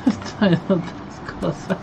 Estoy en otras cosas.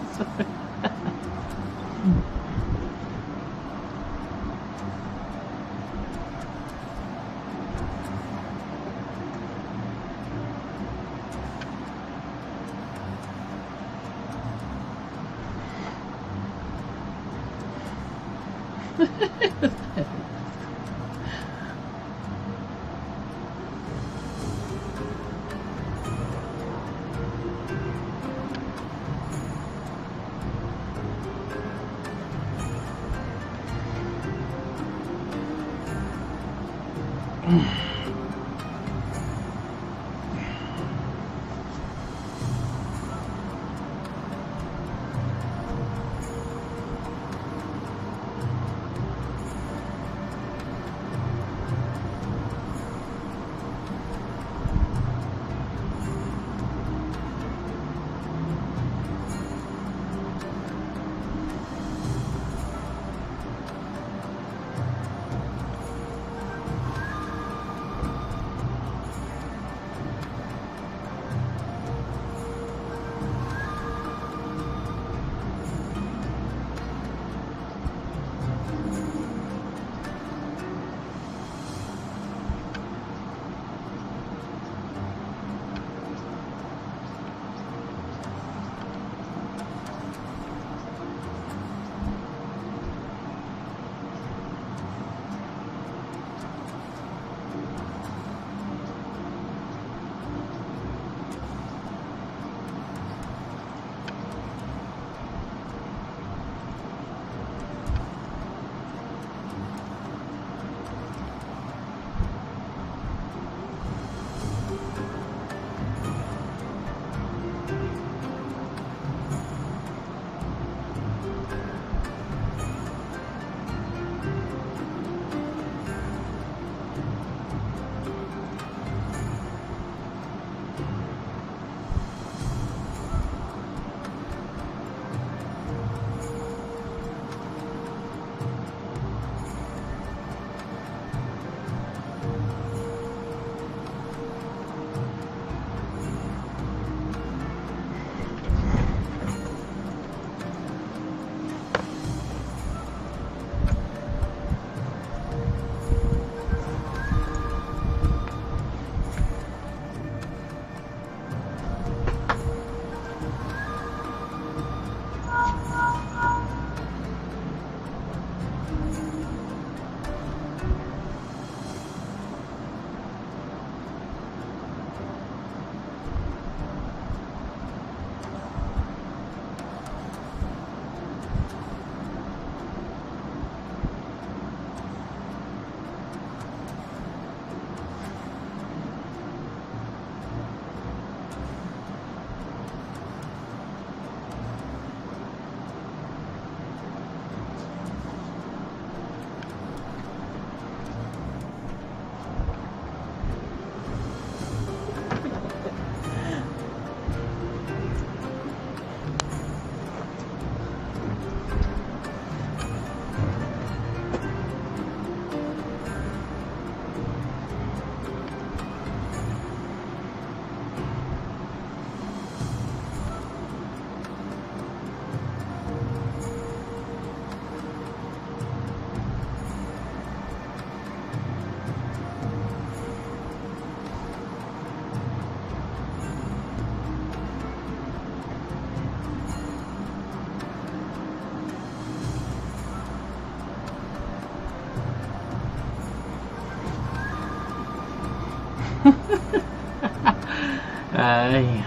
Ay.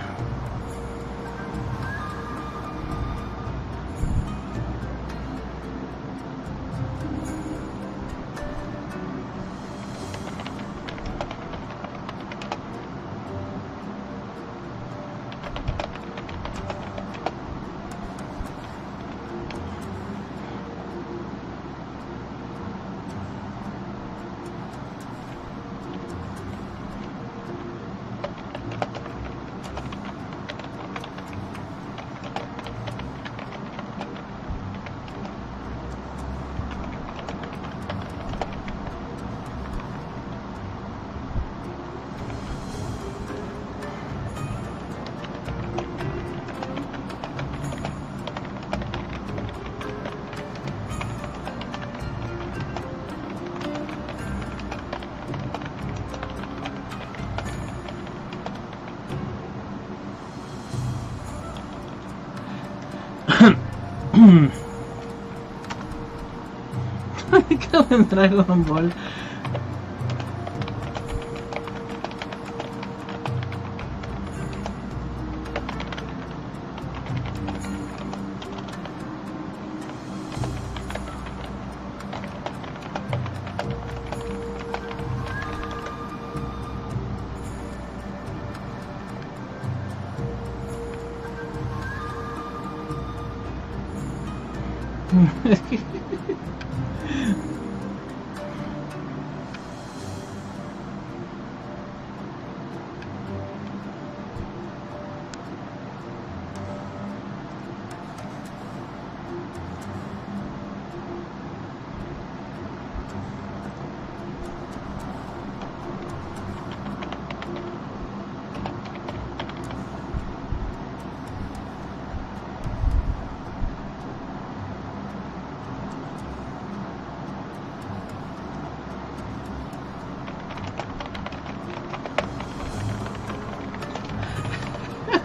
Como en Dragon Ball.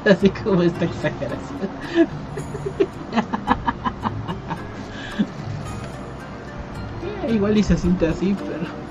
Así como esta exageración. Igual y se siente así, pero...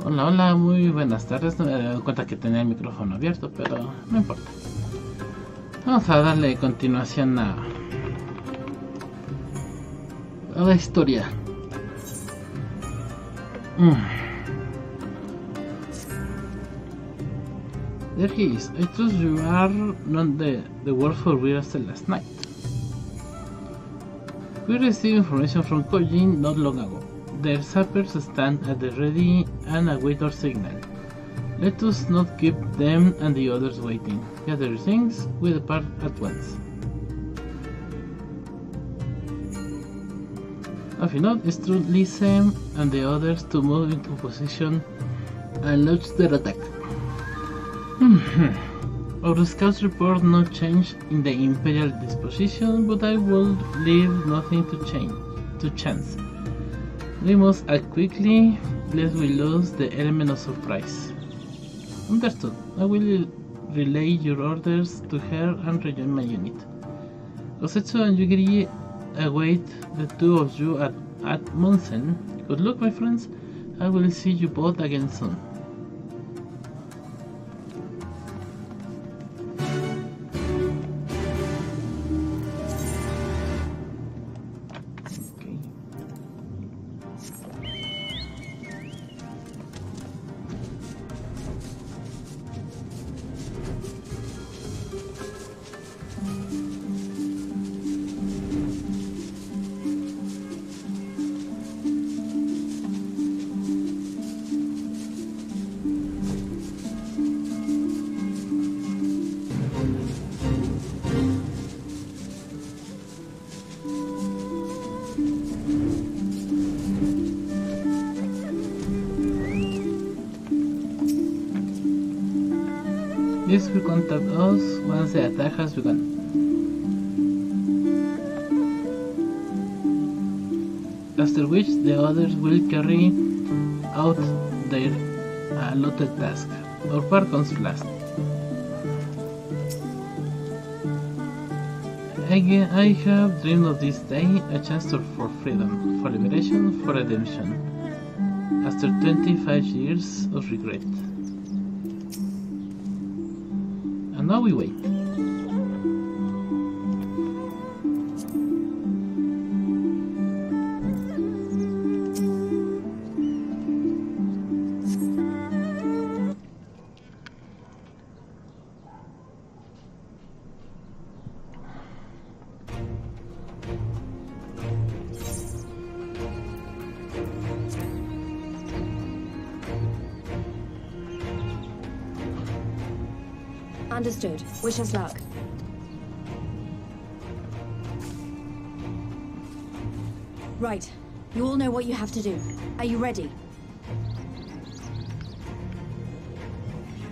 Hola, hola, muy buenas tardes. No me había dado cuenta que tenía el micrófono abierto, pero no importa. Vamos a darle continuación a la historia. There he is. I trust you are not the wolf we arrested last night. We received information from Kojin not long ago. Their sappers stand at the ready and await our signal. Let us not keep them and the others waiting. Gather your things, we depart at once. Afinot instruct Lysem and the others to move into position and launch their attack. Our scouts report no change in the Imperial disposition, but I will leave nothing to chance. We must act quickly, lest we lose the element of surprise. Understood. I will relay your orders to her and rejoin my unit. Kosetsu and Yugiri await the two of you at Monsen. Good luck, my friends. I will see you both again soon. Please will contact us once the attack has begun. After which the others will carry out their allotted task. Our part comes last. I have dreamed of this day, a chance for freedom, for liberation, for redemption. After 25 years of regret. And now we wait. Understood. Wish us luck. Right. You all know what you have to do. Are you ready?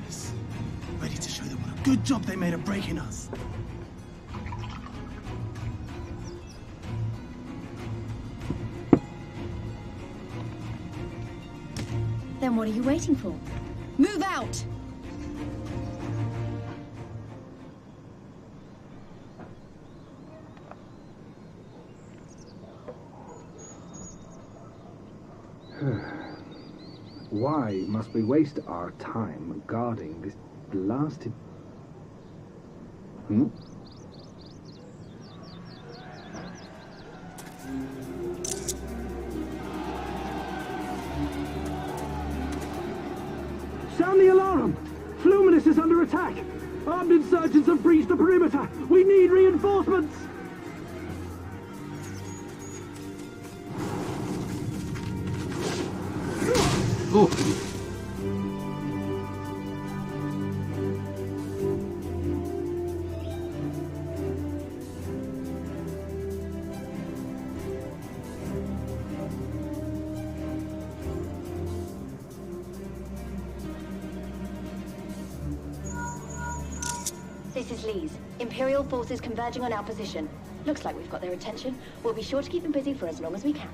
Yes. Ready to show them what a good job they made of breaking us. Then what are you waiting for? Move out! Why must we waste our time guarding this blasted... Sound the alarm! Fluminous is under attack! Armed insurgents have breached the perimeter! We need reinforcements! Ooh. This is Lee's. Imperial forces converging on our position. Looks like we've got their attention. We'll be sure to keep them busy for as long as we can.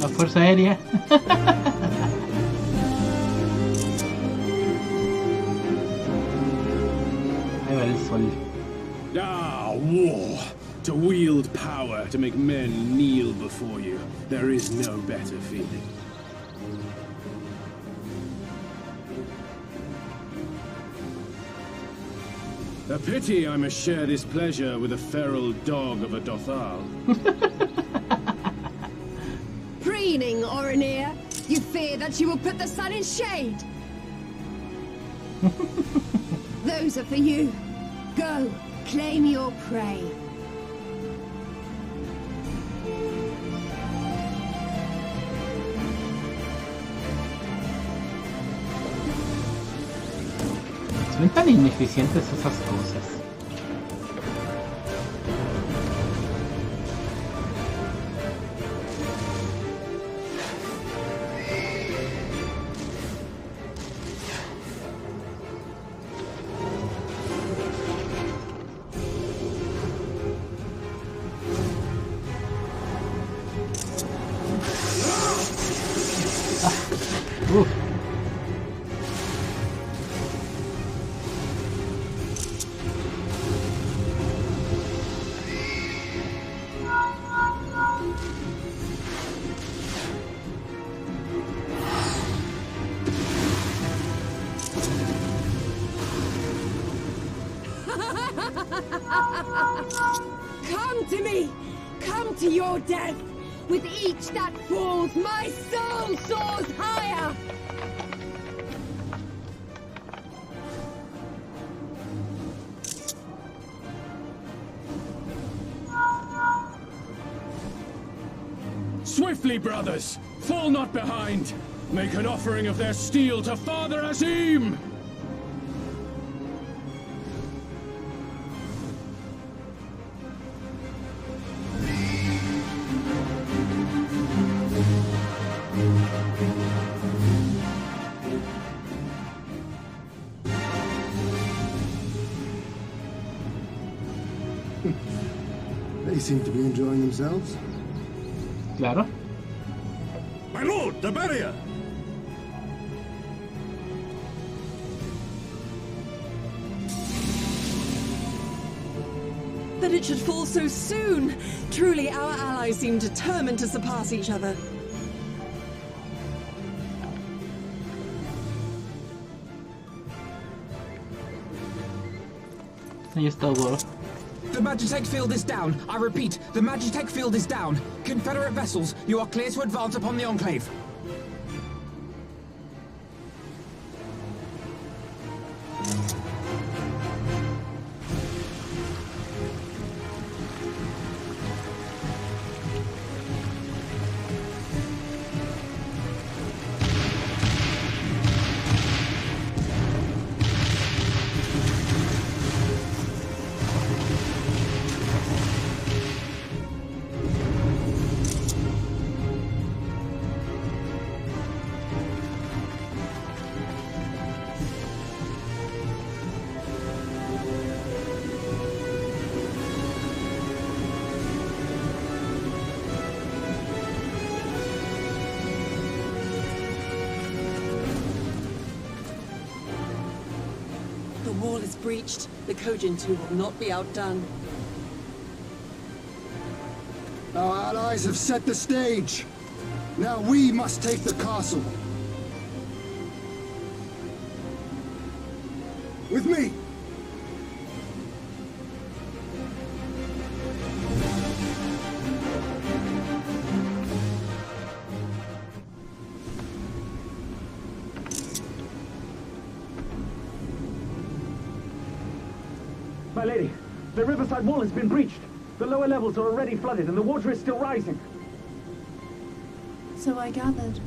La Fuerza Aérea. Ahí va el sol. Ah, war! To wield power to make men kneel before you. There is no better feeling. A pity I must share this pleasure with a feral dog of a Dothal. Preening, Oreneer. You fear that she will put the sun in shade. Those are for you. Go, claim your prey. Son tan ineficientes esas cosas. Come to me! Come to your death! With each that falls, my soul soars higher! Swiftly, brothers! Fall not behind! Make an offering of their steel to Father Azim! They seem to be enjoying themselves. Claro. My lord, the barrier! That it should fall so soon! Truly, our allies seem determined to surpass each other. Ahí está War. The Magitech field is down. I repeat, the Magitech field is down. Confederate vessels, you are clear to advance upon the Enclave. The wall is breached. The Kojin 2 will not be outdone. Our allies have set the stage. Now we must take the castle. With me! My lady, the riverside wall has been breached. The lower levels are already flooded and the water is still rising. So I gathered.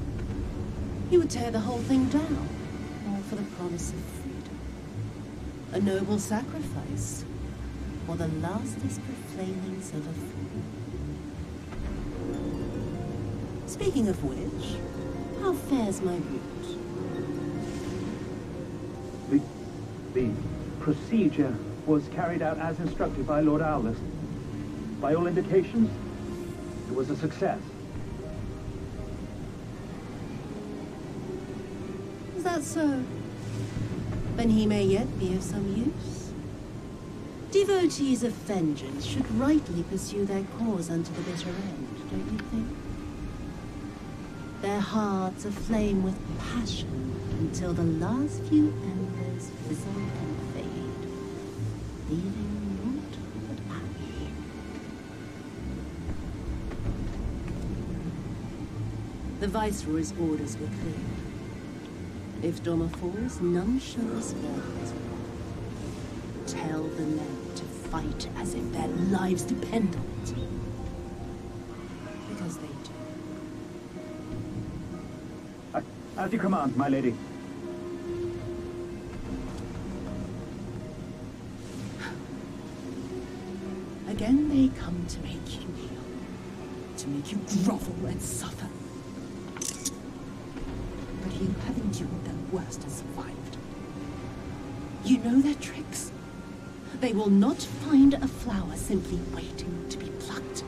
He would tear the whole thing down, all for the promise of freedom. A noble sacrifice, or the lastest profanings of a fool. Speaking of which, how fares my route? The procedure was carried out as instructed by Lord Owlus. By all indications, it was a success. Is that so? Then he may yet be of some use. Devotees of vengeance should rightly pursue their cause unto the bitter end, don't you think? Their hearts aflame with passion until the last few embers fizzle and fade, leaving naught but ash. The Viceroy's orders were clear. If Doma falls, none shall respond. Tell the men to fight as if their lives depend on it. Because they do. As you command, my lady. Again they come to make you kneel, to make you grovel and suffer. But you have endured their worst and survived. You know their tricks. They will not find a flower simply waiting to be plucked.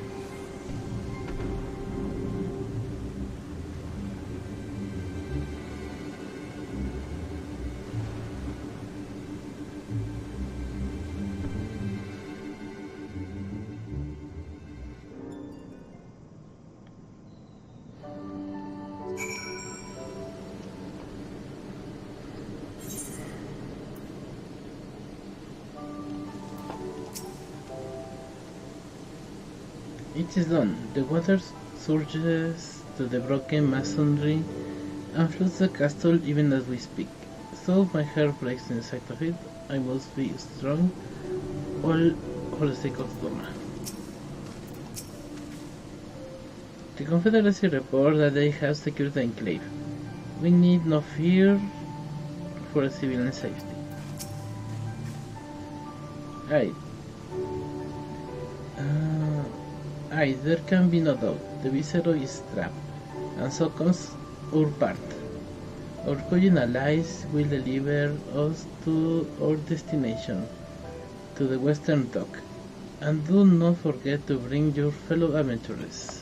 It is done. The water surges to the broken masonry and floods the castle even as we speak. So my heart breaks in the sight of it. I must be strong, all for the sake of Doma. Ok, The Confederacy report that they have secured the enclave. We need no fear for civilian safety. Aye, there can be no doubt. The Viceroy is trapped, and so comes our part. Our Korean allies will deliver us to our destination, to the Western Dock. And do not forget to bring your fellow adventurers.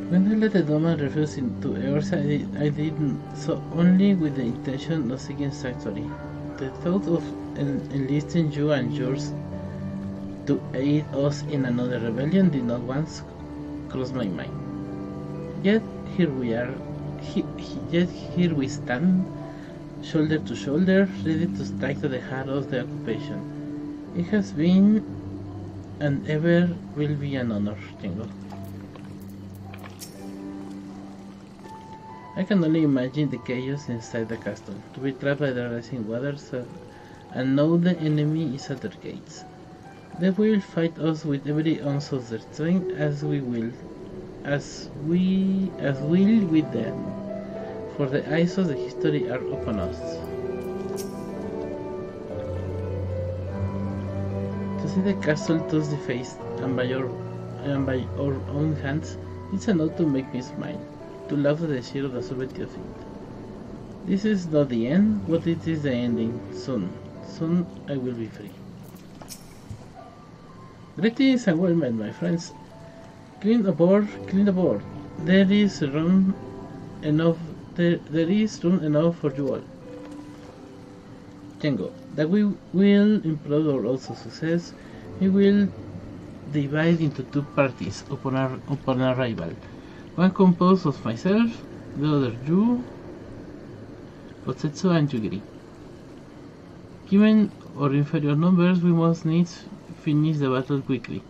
When I let the Doman refuse into yours, I did so only with the intention of seeking sanctuary. The thought of enlisting you and yours to aid us in another rebellion did not once cross my mind. Yet here we are. Yet here we stand, shoulder to shoulder, ready to strike to the heart of the occupation. It has been and ever will be an honor, Jengo. I can only imagine the chaos inside the castle, to be trapped by the rising waters and know the enemy is at their gates. They will fight us with every ounce of their strength as will with them, for the eyes of the history are upon us. To see the castle toss defaced and by our own hands, it's enough to make me smile. To laugh at the sheer absurdity of it. This is not the end, but it is the ending. Soon I will be free. Greetings and well met, my friends. Clean aboard. There is room enough for you all. Jengo, that we will improve our odds of success. We will divide into two parties upon arrival. One composed of myself, the other you, Otsetsu and Yugiri. Given our inferior numbers, we must needs finish the battle quickly,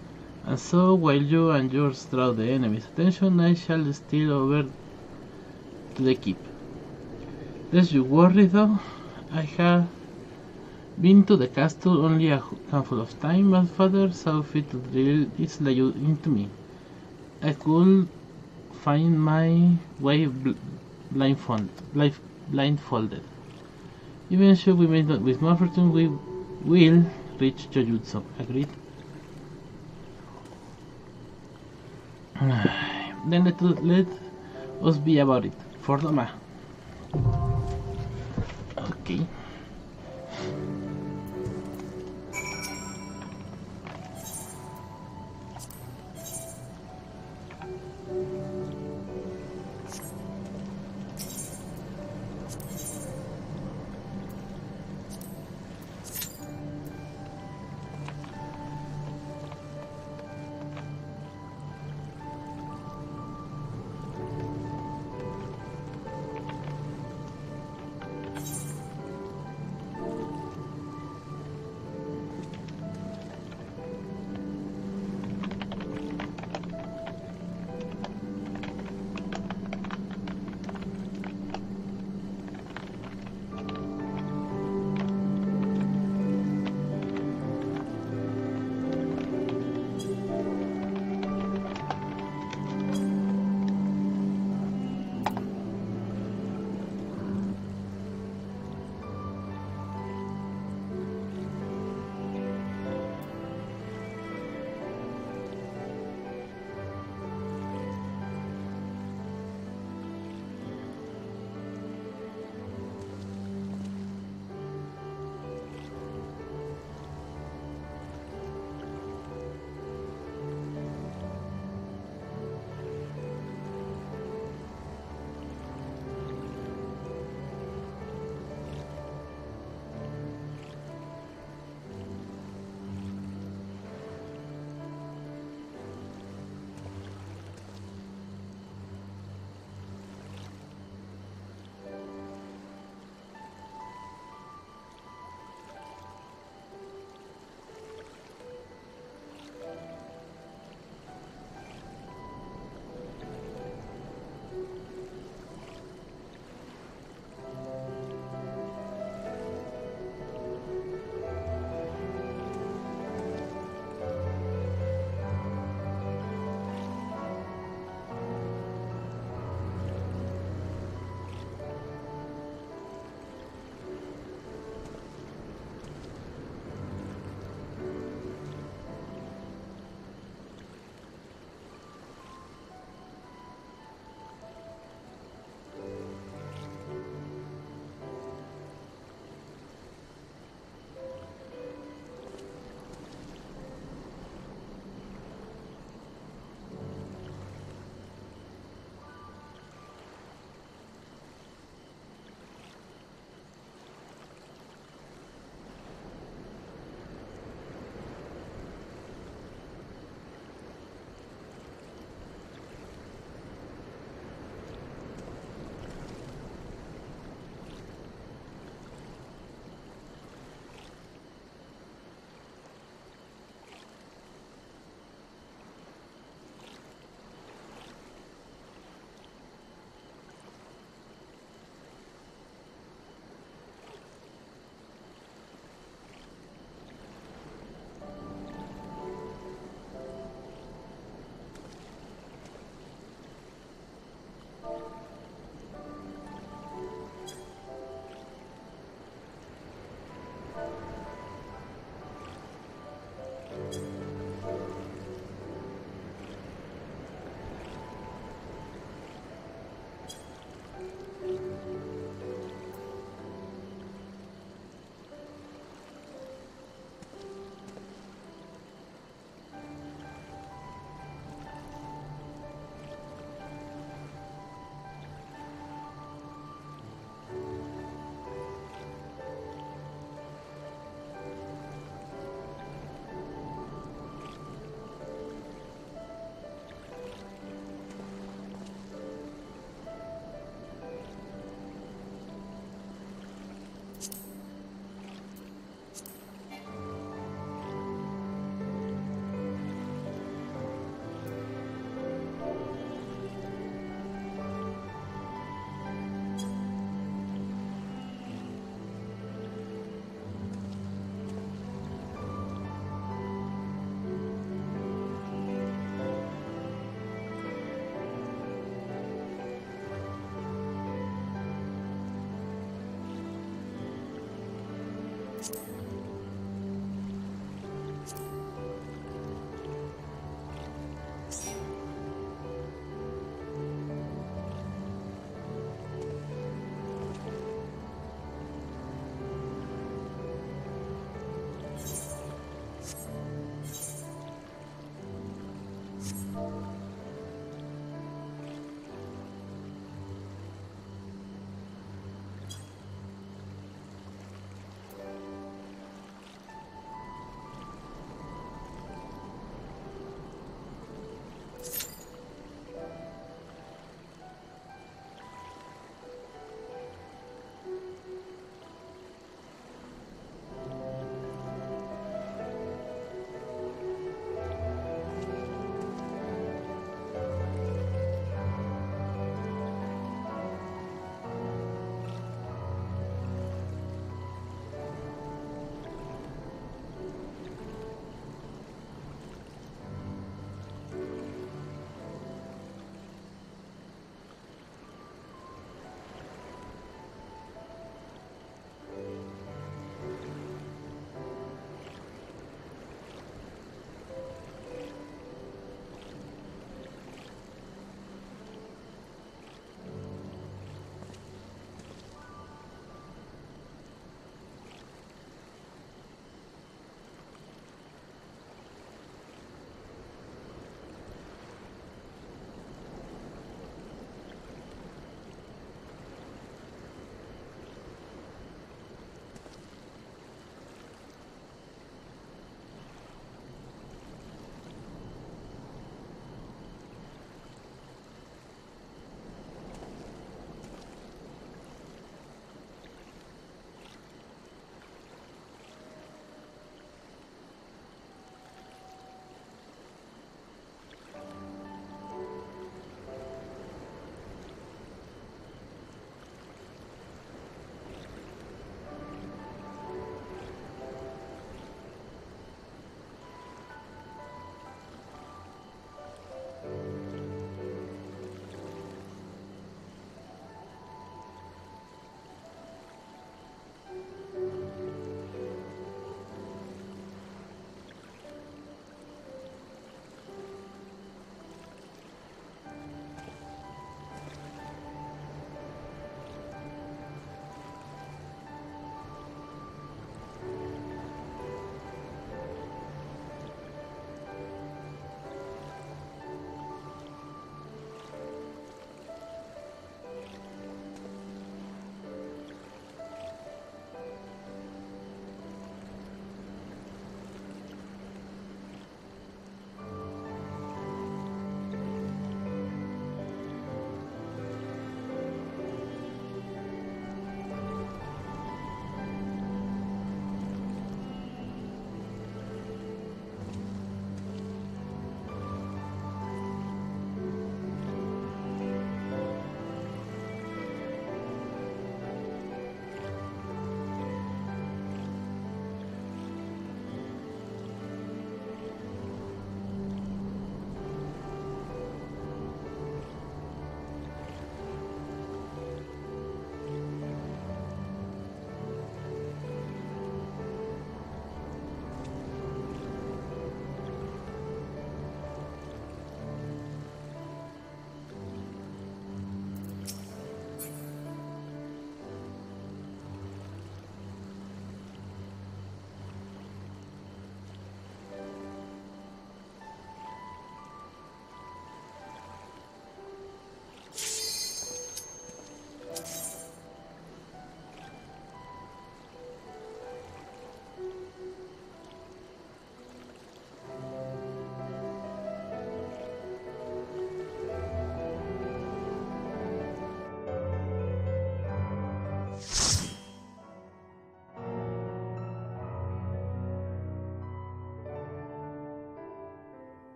and so while you and yours draw the enemy's attention, I shall steal over to the keep. Lest you worry though, I have been to the castle only a handful of times, but father saw fit to drill its layout into me. I could find my way blindfolded. Even should we meet with more fortune, we will reach Jojutsu. Agreed? Then let us be about it. For Doma. Okay.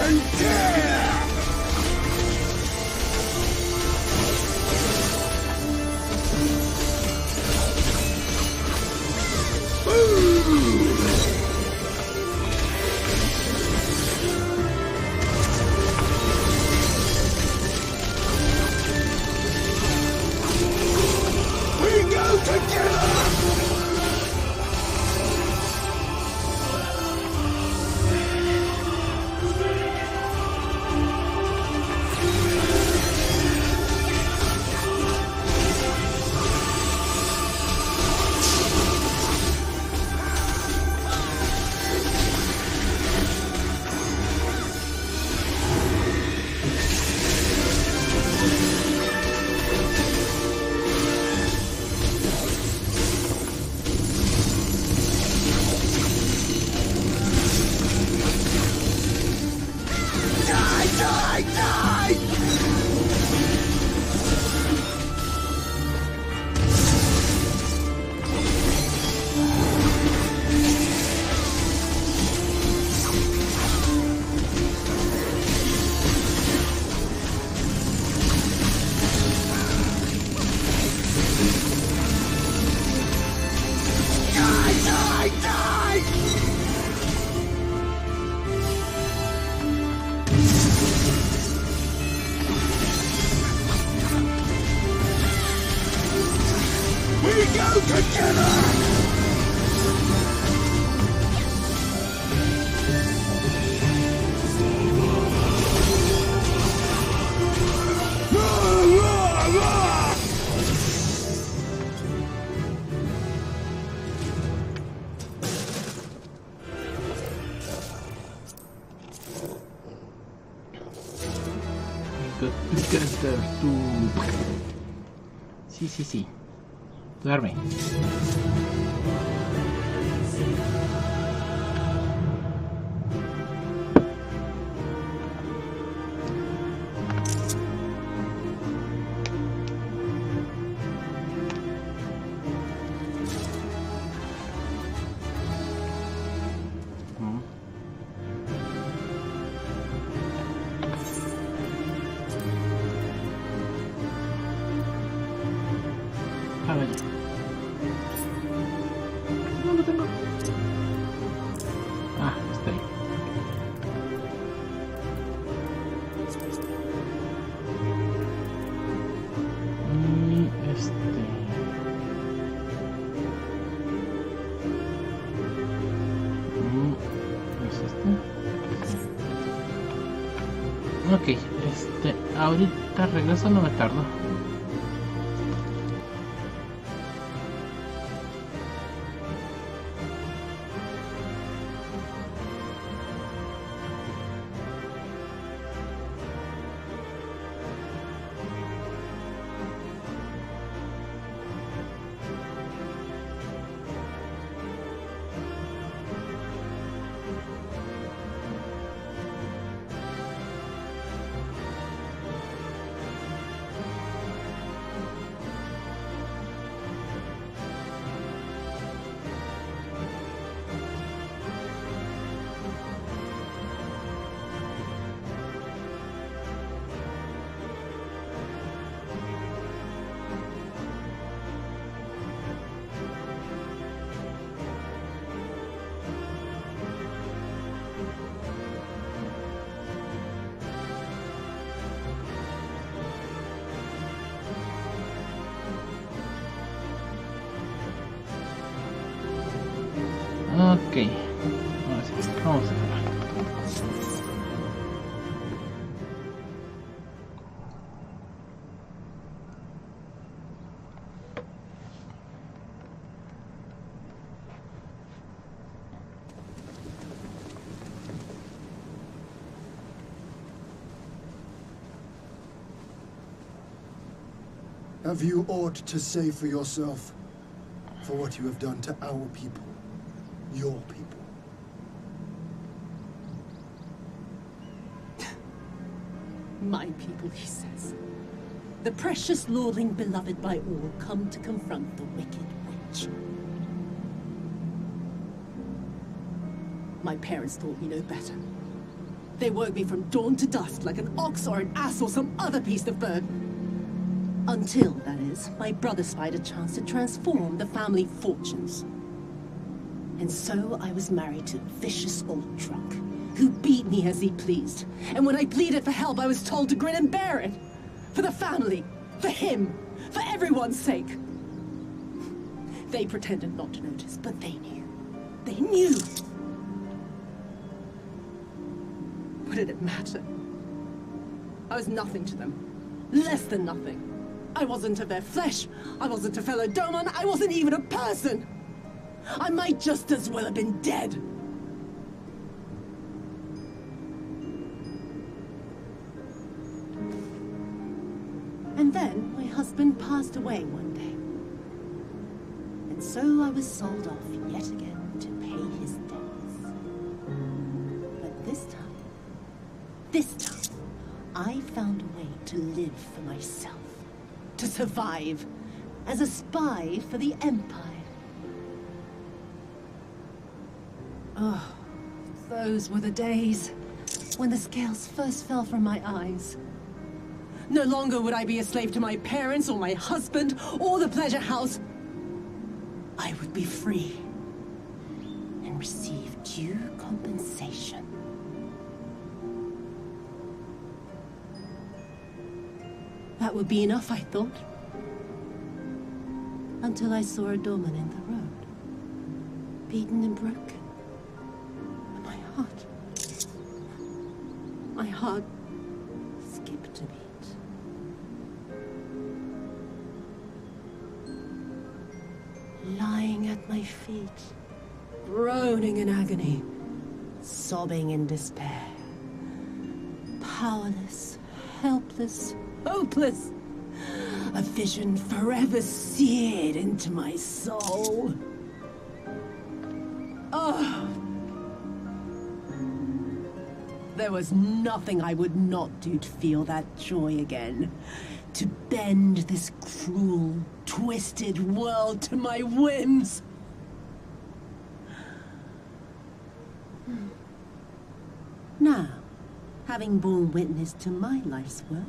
and dare! We go together! Sí. Duerme. No lo tengo. Ah, está ahí. Y ¿es este? Ok, ahorita regreso, no me tardo. Ok, ahora sí, vamos a ver. Have you aught to say for yourself? For what you have done to our people? Your people? My people, he says. The precious lordling beloved by all, come to confront the wicked witch. My parents thought me no better. They work me from dawn to dusk like an ox or an ass or some other beast of burden. Until, that is, my brother spied a chance to transform the family fortunes. And so I was married to a vicious old drunk, who beat me as he pleased. And when I pleaded for help, I was told to grin and bear it. For the family, for him, for everyone's sake. They pretended not to notice, but they knew. They knew! What did it matter? I was nothing to them. Less than nothing. I wasn't of their flesh. I wasn't a fellow Doman. I wasn't even a person. I might just as well have been dead. And then my husband passed away one day. And so I was sold off yet again to pay his debts. But this time, I found a way to live for myself. To survive as a spy for the Empire. Oh, those were the days when the scales first fell from my eyes. No longer would I be a slave to my parents or my husband or the pleasure house. I would be free and receive due compensation. That would be enough, I thought. Until I saw a doorman in the road, beaten and broken. And my heart skipped a beat. Lying at my feet, groaning in agony, sobbing in despair. Powerless, helpless, hopeless. A vision forever seared into my soul. Oh! There was nothing I would not do to feel that joy again. To bend this cruel, twisted world to my whims. Now, having borne witness to my life's work,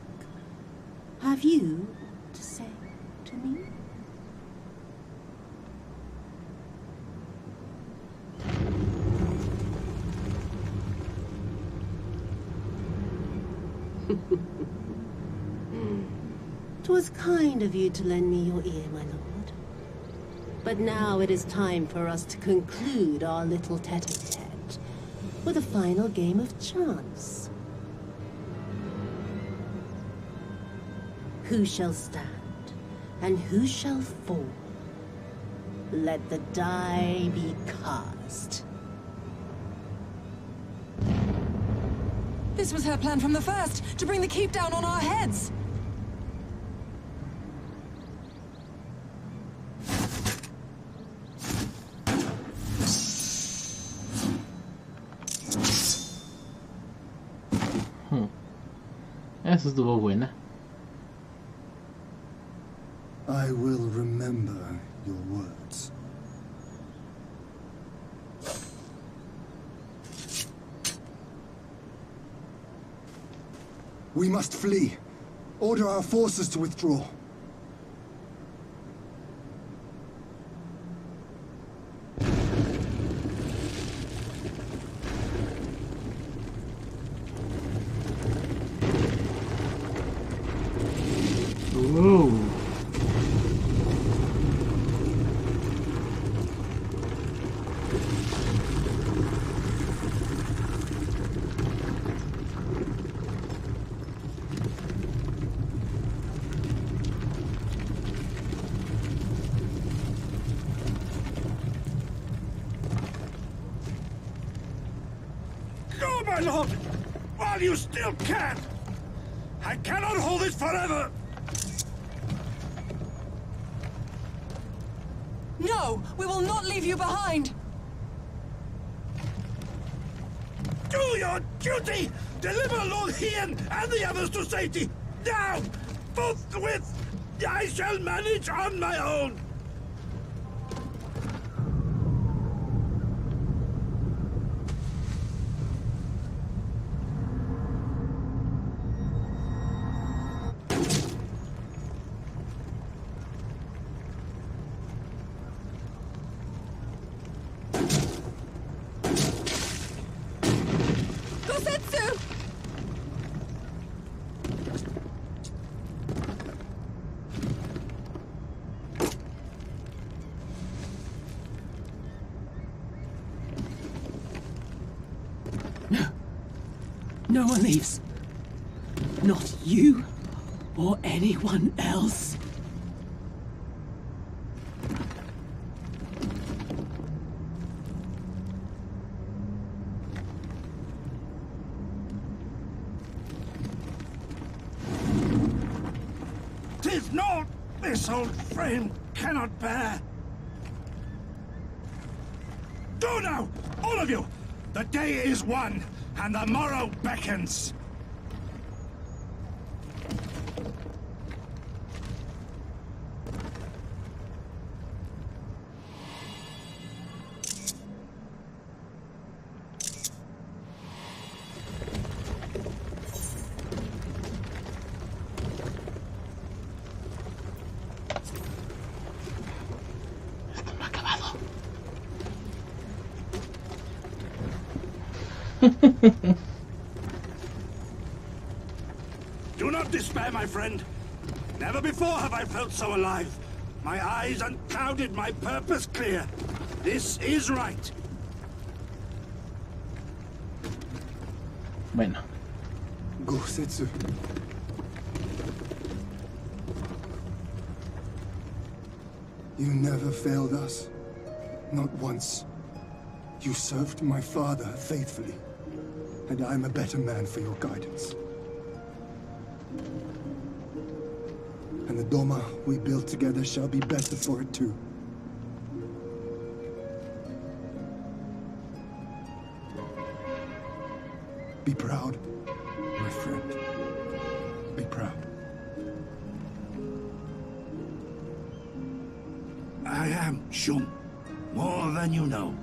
have you to say to me? "'Twas kind of you to lend me your ear, my lord. But now it is time for us to conclude our little tete-a-tete with a final game of chance. Who shall stand, and who shall fall? Let the die be cast." This was her plan from the first, to bring the keep down on our heads. Esa estuvo buena. I will remember your words. We must flee. Order our forces to withdraw. Whoa. Go, my lord! While you still can! I cannot hold it forever! No! We will not leave you behind! Do your duty! Deliver Lord Hien and the others to safety! Now! Forthwith! I shall manage on my own! Kosetsu! No one leaves. Not you or anyone else. "'Tis not this old frame cannot bear. Go now, all of you! The day is won, and the morrow beckons. Esto no ha acabado. Do not despair, my friend. Never before have I felt so alive. My eyes unclouded, my purpose clear. This is right. Bueno. Kosetsu. You never failed us. Not once. You served my father faithfully, and I'm a better man for your guidance. And the Doma we build together shall be better for it too. Be proud, my friend. Be proud. I am, Shun. More than you know.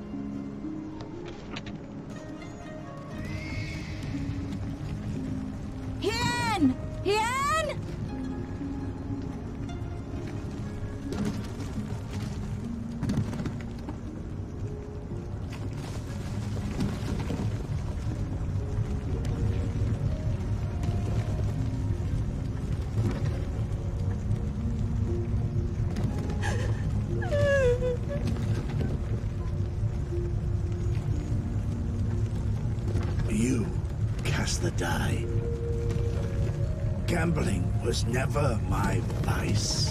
Hien! Hien! You cast the die. Gambling was never my vice.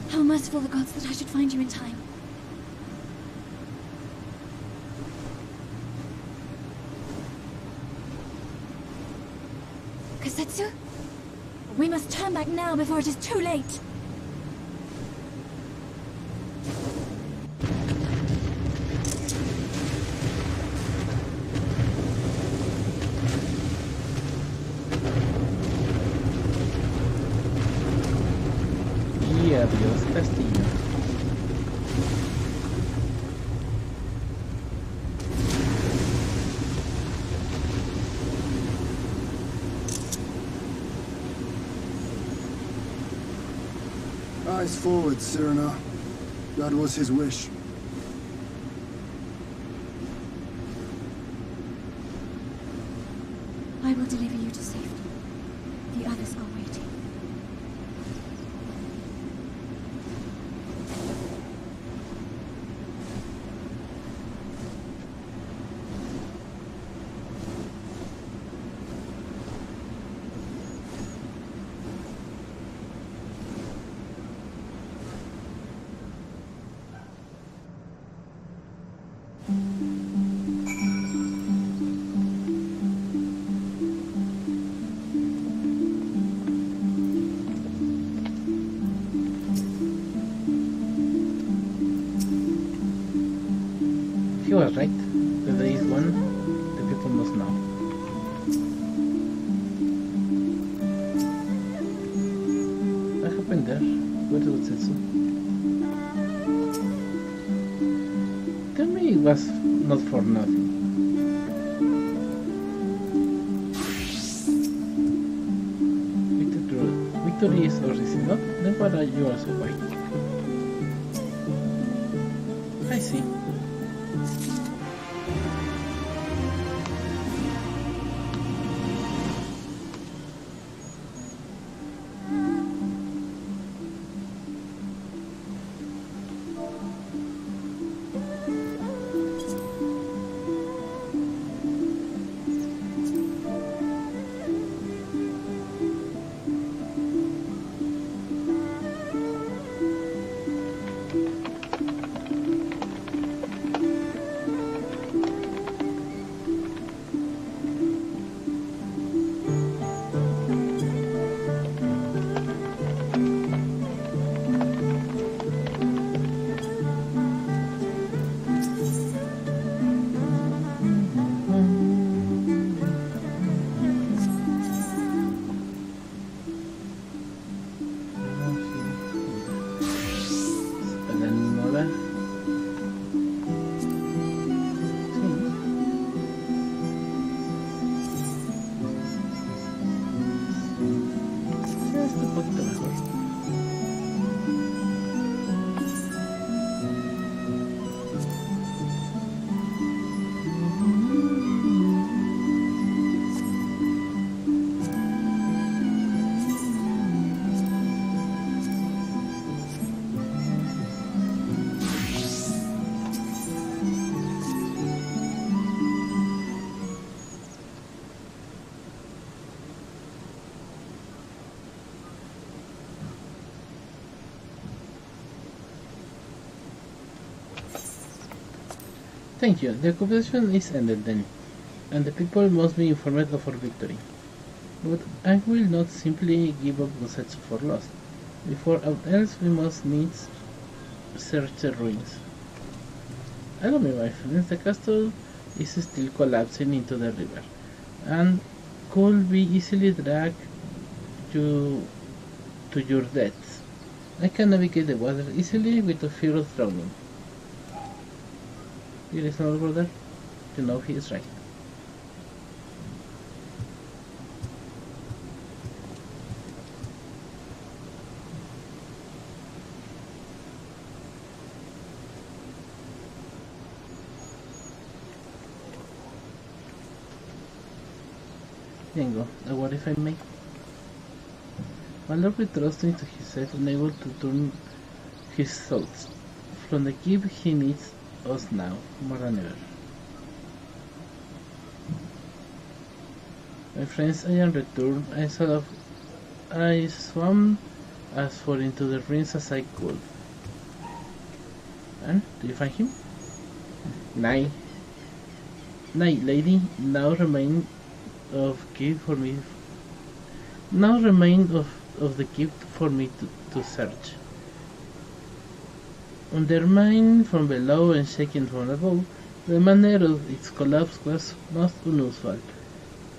How merciful the gods that I should find you in time. Kosetsu? We must turn back now before it is too late. Y adiós, castillo. Eyes forward, Cyrano. That was his wish. I will deliver you to safety. The others are waiting. He was right. The day is one. The people must know. happened there? What was it? Tell me it was not for nothing. Victory is ours, is it not? Then why are you also white? I see. Thank you. The occupation is ended then, and the people must be informed of our victory. But I will not simply give up Gusetsu for lost. Before aught else, we must needs search the ruins. Allow me, my friends, the castle is still collapsing into the river, and could be easily dragged to your deaths. I can navigate the water easily without fear of drowning. It is not, brother. You know he is right. Jengo, a word if I may. My lord withdraws into himself, unable to turn his thoughts from the gift he needs us now, more than ever. My friends, I am returned. I swam as far into the ruins as I could. And do you find him? Nay, lady, now remain of gift for me. Now remain of the gift for me to search. Undermined from below and shaken from above, the manner of its collapse was most unusual.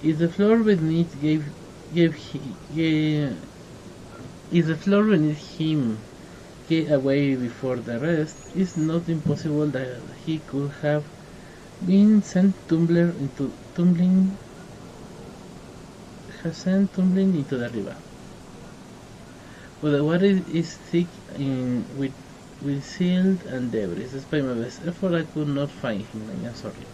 If the floor beneath him gave away before the rest, it's not impossible that he could have been sent tumbling into the river. But the water is thick with silt and debris. Despite my best effort, I could not find him. I am sorry.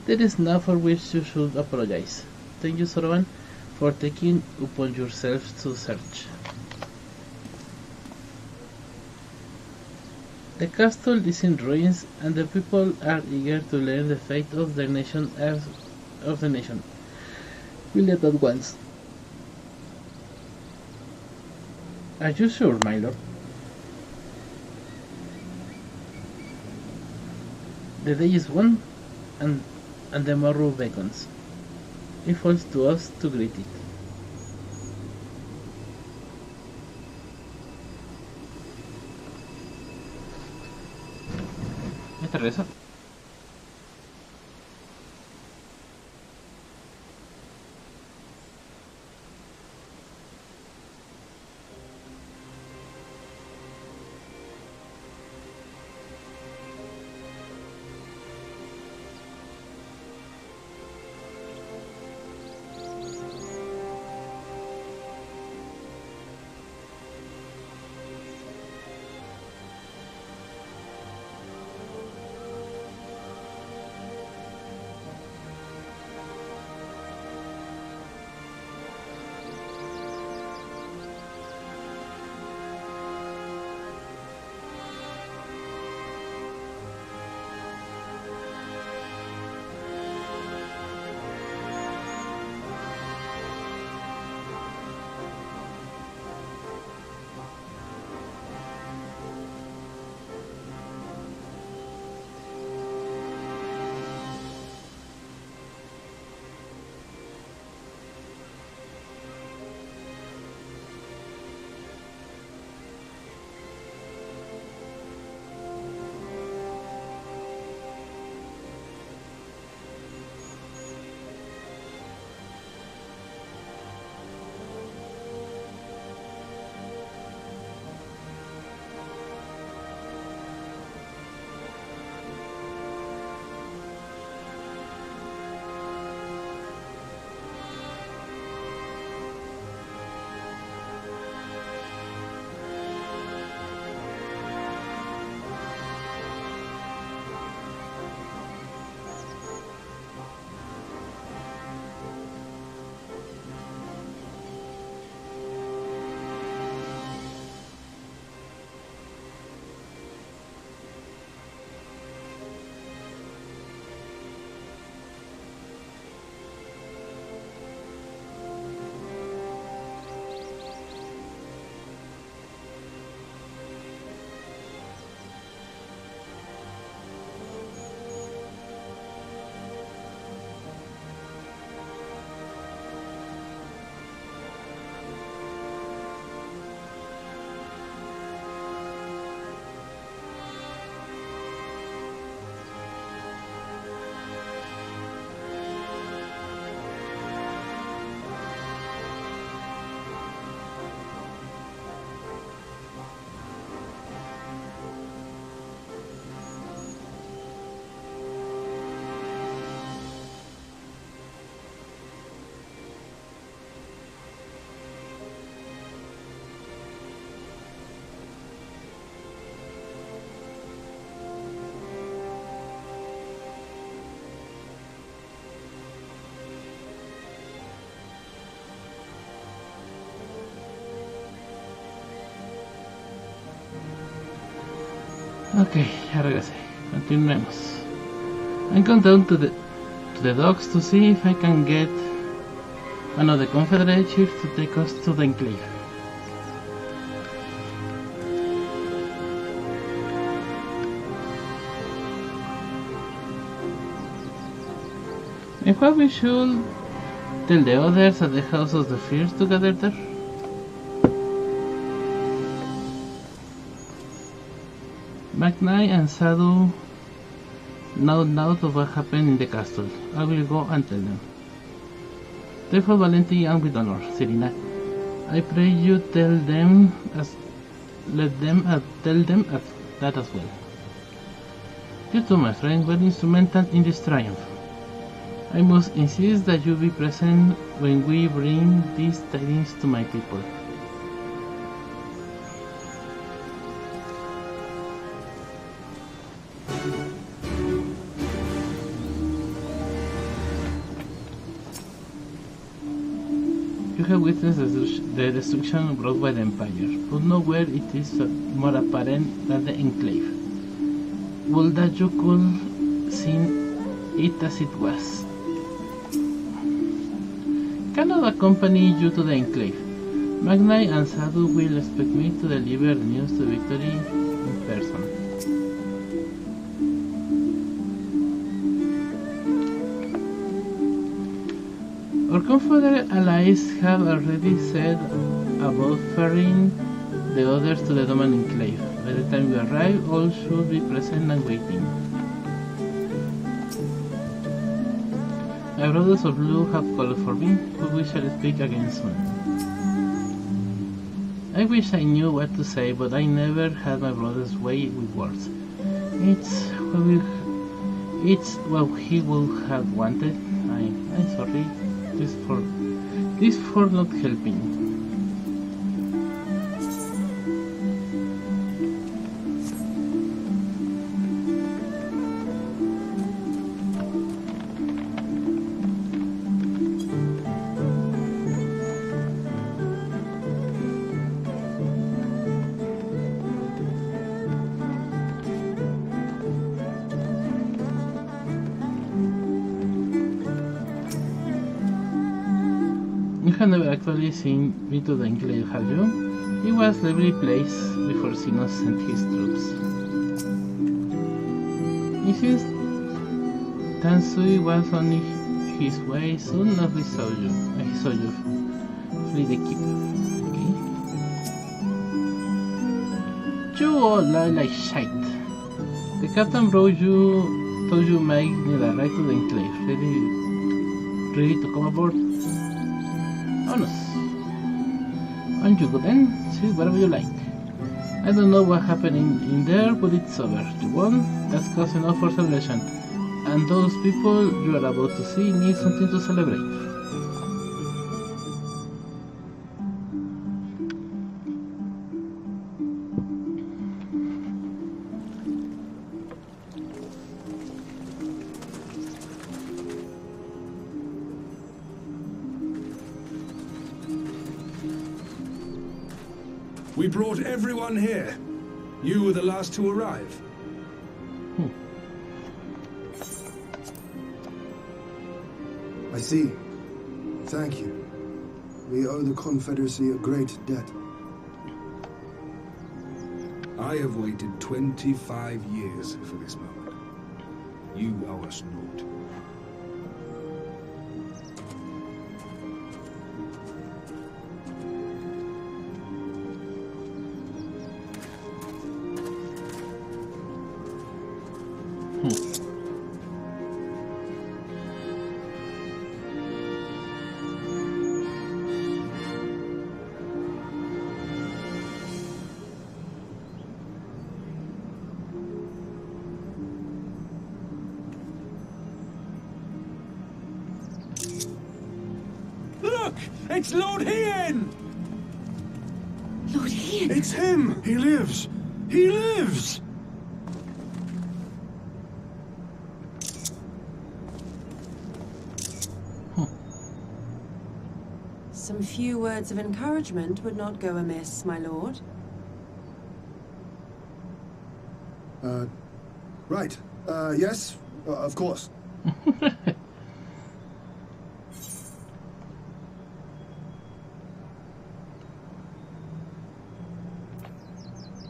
There is now for which you should apologize. Thank you, Soroban, for taking upon yourself to search. The castle is in ruins, and the people are eager to learn the fate of the nation. We left at once. Are you sure, my lord? The day is one, and the morrow beckons. It falls to us to greet it. ¿Me regresa? Okay, ya regresé. Continuemos. I'm going down to the docks to see if I can get one of the Confederate ships to take us to the Enclave. And what we should tell the others at the House of the Fierce to gather there? McKnight and Sadu know of what happened in the castle. I will go and tell them. Therefore, Valenti and with honor, Serena. I pray you tell them that as well. You too, my friend, were instrumental in this triumph. I must insist that you be present when we bring these tidings to my people. You have witnessed the destruction brought by the Empire, but nowhere it is more apparent than the Enclave. Would that you could see it as it was. Cannot accompany you to the Enclave. McKnight and Sadu will expect me to deliver the news to Victory in person. Our Confederate allies have already set about ferrying the others to the Doman Enclave. By the time we arrive, all should be present and waiting. My brothers of blue have called for me, but we shall speak again soon. I wish I knew what to say, but I never had my brother's way with words. It's what he would have wanted. I'm sorry. This for not helping. You have never actually seen me to the Enclave, have you? It was a lovely place before Sinos sent his troops. It seems Tansui was on his way soon as we saw you. Flee the keep. Okay. You all lie like shite. The captain told you Mike need a ride to the Enclave. Ready to come aboard? Honest. And you go then, see whatever you like. I don't know what happened in there, but it's over. You won, that's cause enough for celebration. And those people you are about to see need something to celebrate. We brought everyone here. You were the last to arrive. I see. Thank you. We owe the Confederacy a great debt. I have waited 25 years for this moment. You owe us naught. Look! It's Lord Hien! Lord Hien! It's him! He lives! He lives! Some few words of encouragement would not go amiss, my lord. Right. Yes, of course.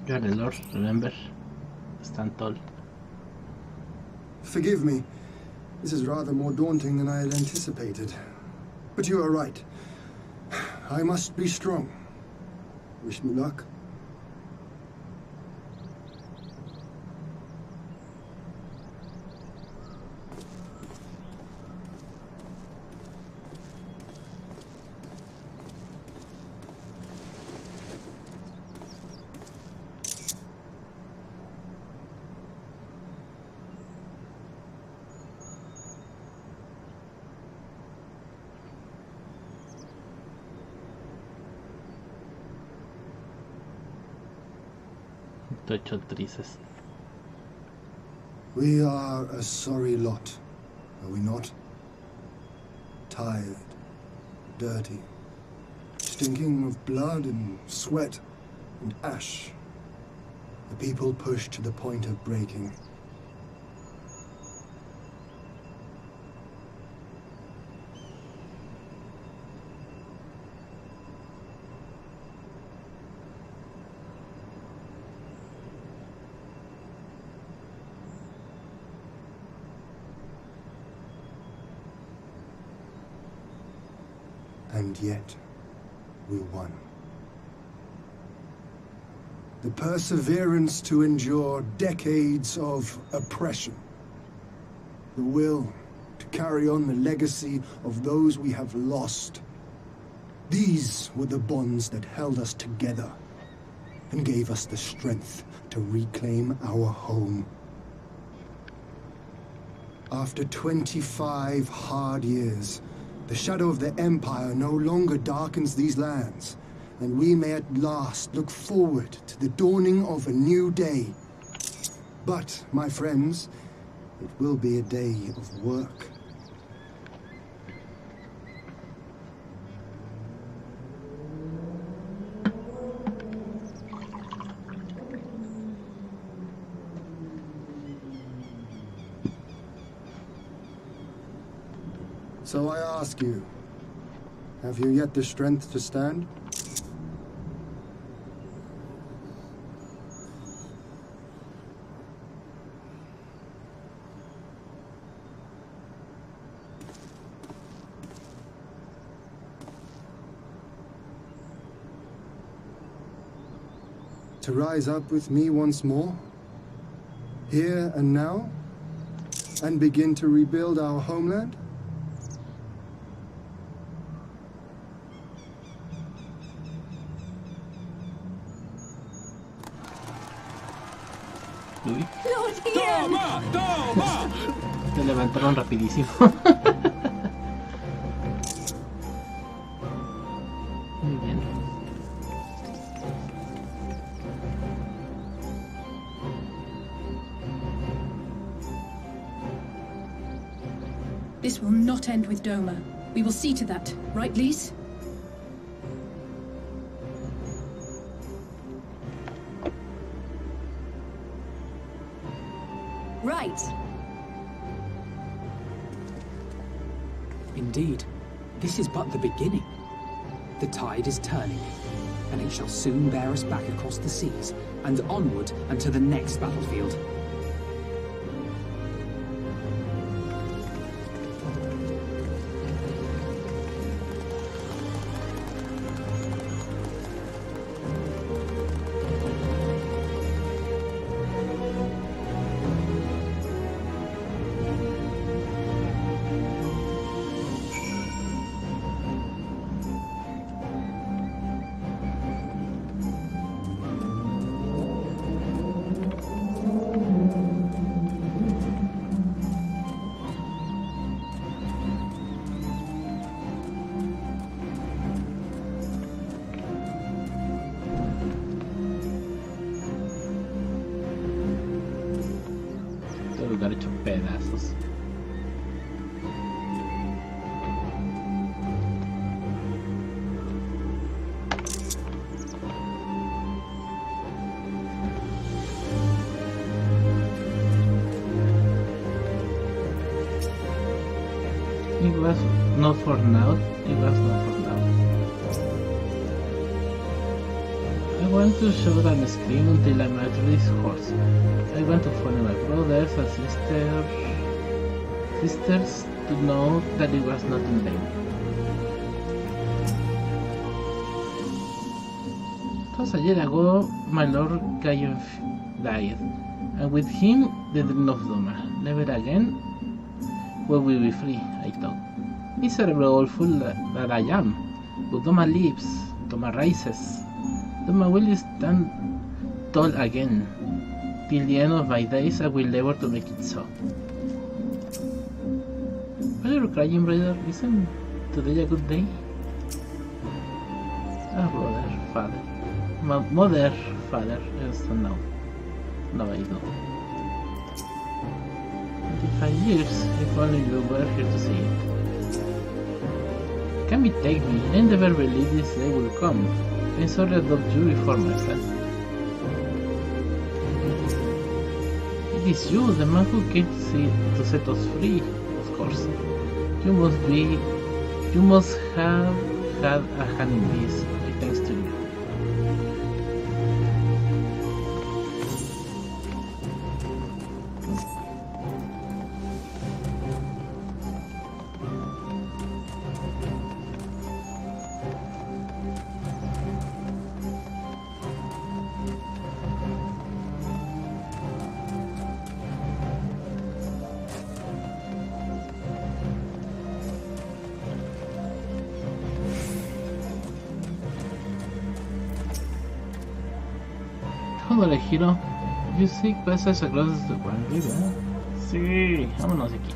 You are the Lord, remember? Stand tall. Forgive me. This is rather more daunting than I had anticipated. But you are right. I must be strong. Wish me luck. We are a sorry lot, are we not? Tired, dirty, stinking of blood and sweat and ash. The people pushed to the point of breaking. And yet, we won. The perseverance to endure decades of oppression. The will to carry on the legacy of those we have lost. These were the bonds that held us together and gave us the strength to reclaim our home. After 25 hard years, the shadow of the Empire no longer darkens these lands, and we may at last look forward to the dawning of a new day. But, my friends, it will be a day of work. So I ask you, have you yet the strength to stand? To rise up with me once more, here and now, and begin to rebuild our homeland? Uy. ¡Toma! ¡Toma! Se levantaron rapidísimo. Muy bien. This will not end with Doma. We will see to that, right, Lise? Right. Indeed, this is but the beginning. The tide is turning, and it shall soon bear us back across the seas and onward and to the next battlefield. It was not for now. It was not for now. I want to show that on the screen until I master this horse. I want to follow my brothers and sisters to know that it was not in vain. Just a year ago, my lord Gaia died, and with him the dream of Doma. Never again will we be free, I thought. Miserable fool that I am. But Doma lives, Doma rises. Doma will stand tall again. Till the end of my days I will labor to make it so. Why are you crying, brother? Isn't today a good day? Ah, brother, father. Mother, father, yes, no. No, I don't. 25 years, if only you were here to see it. Can it take me? I never believed this day will come. I'm sorry I adopt you before myself. It is you, the man who came to set us free, of course. You must have had a hand in this, thanks to you. Hola, Hiro. You seek passage across the One River? Sí, vámonos de aquí.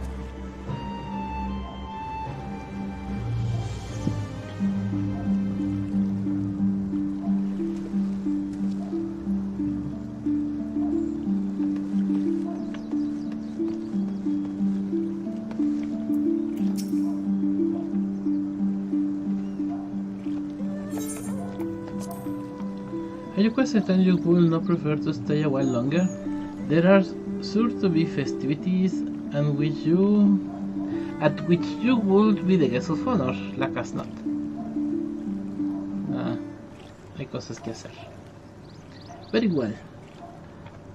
I request that you will not prefer to stay a while longer. There are sure to be festivities at which you would be the guest of honor, like as not. Hay cosas que hacer. Very well.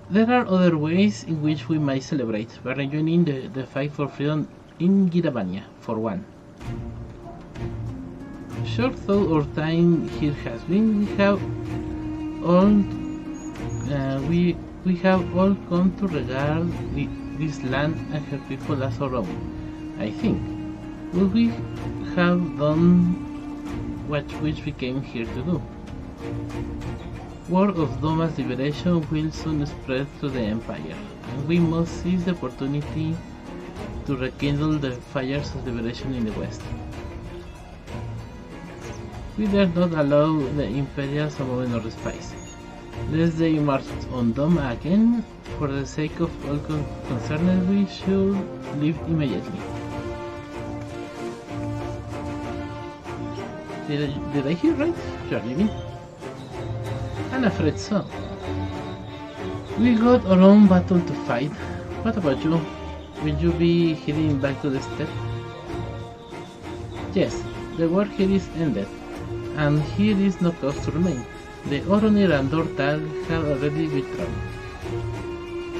There are other ways in which we might celebrate by rejoining the fight for freedom in Giravania, for one. Short though our time here has been, we have all come to regard this land and her people as our own. I think we have done which we came here to do. Word of Doma's liberation will soon spread through the Empire, and we must seize the opportunity to rekindle the fires of liberation in the West. We dare not allow the Imperials a moment of respite. Lest they march on Doma again, for the sake of all concerned, we should leave immediately. Did I hear right? You are leaving? I'm afraid so. We got our own battle to fight. What about you? Will you be heading back to the steppe? Yes, the war here is ended, and here is no cause to remain. The Oronir and Dortag have already withdrawn.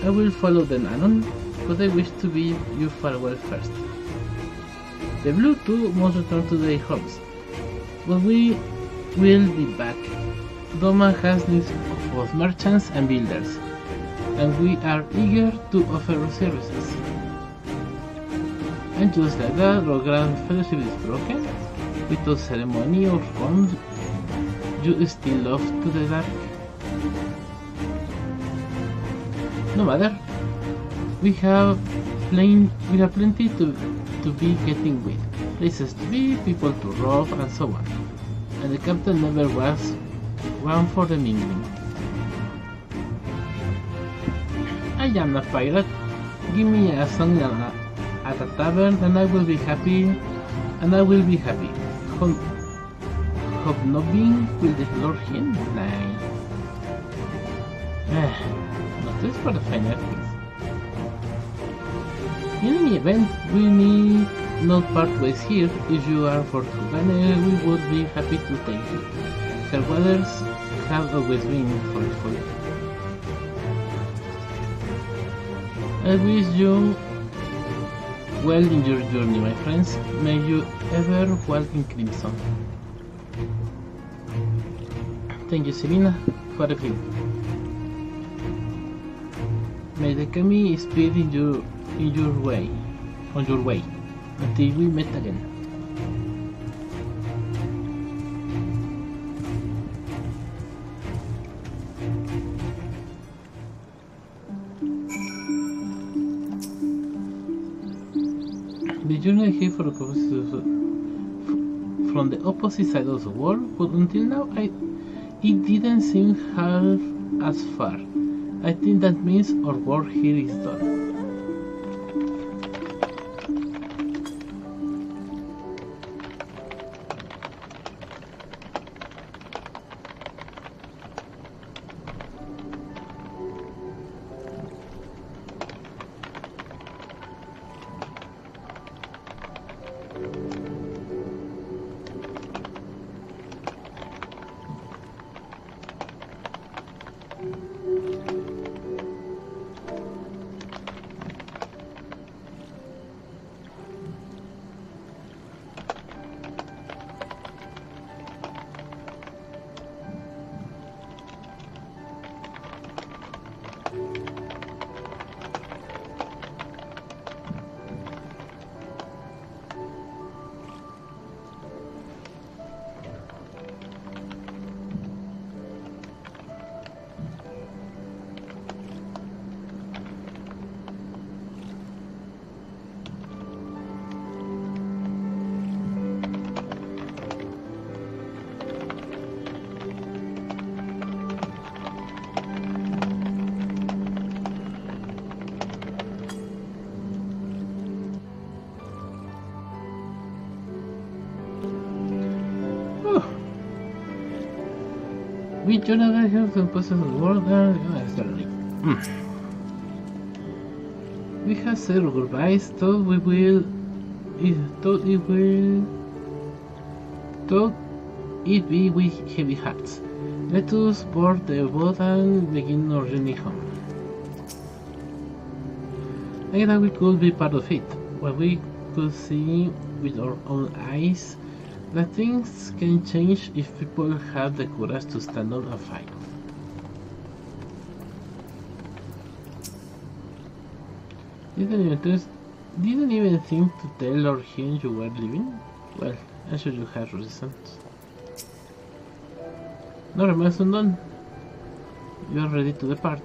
I will follow them anon, but I wish to bid you farewell first. The Blue too must return to their homes, but we will be back. Doma has needs of both merchants and builders, and we are eager to offer our services. And just like that, our grand fellowship is broken, without ceremony or bond. You still love to the dark. No matter. We have plenty to be getting with, places to be, people to rob, and so on. And the captain never was one for the mingling. I am a pirate. Give me a song at a tavern, and I will be happy. Hobnobbing with the Lord Hen? Nah. Not this for the finer things. In any event, we need not part ways here. If you are for Hugane, we would be happy to take you. Her waters have always been fruitful. I wish you well in your journey, my friends. May you ever walk in crimson. Thank you, Selina, for the film. May the kami speed on your way, until we meet again. The journey here from the opposite side of the world, but until now it didn't seem half as far. I think that means our work here is done. We generally have to possess the world and we have said goodbyes, thought it be with heavy hearts. Let us board the boat and begin our journey home. I thought we could be part of it, what we could see with our own eyes. That things can change if people have the courage to stand up and fight. Didn't even think to tell Lord Hien you were leaving? Well, I'm sure you had reasons. No remains undone. You are ready to depart.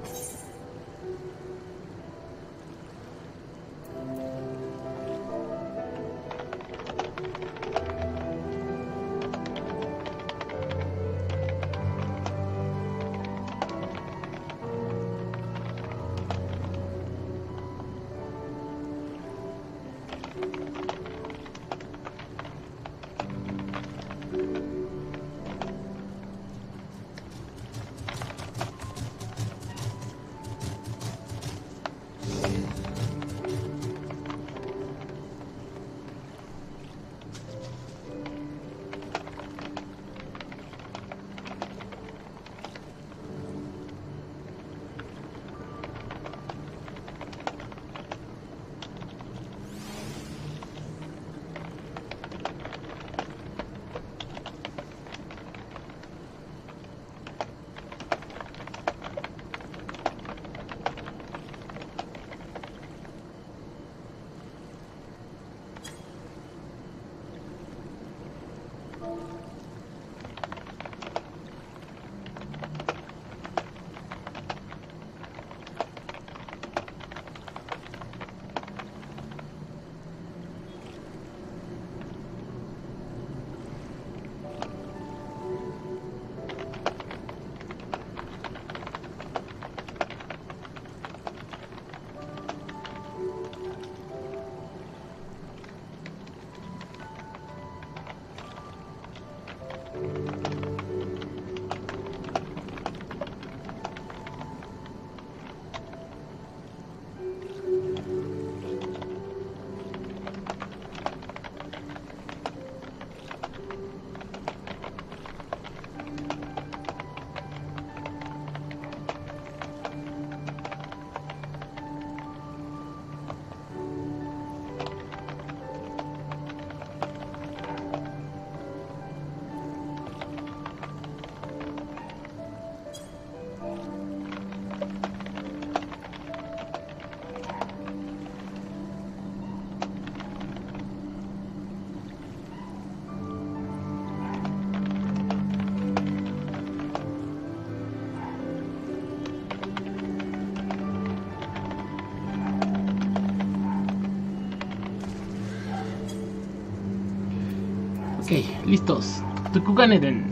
Ok, listos. Tukugane-den.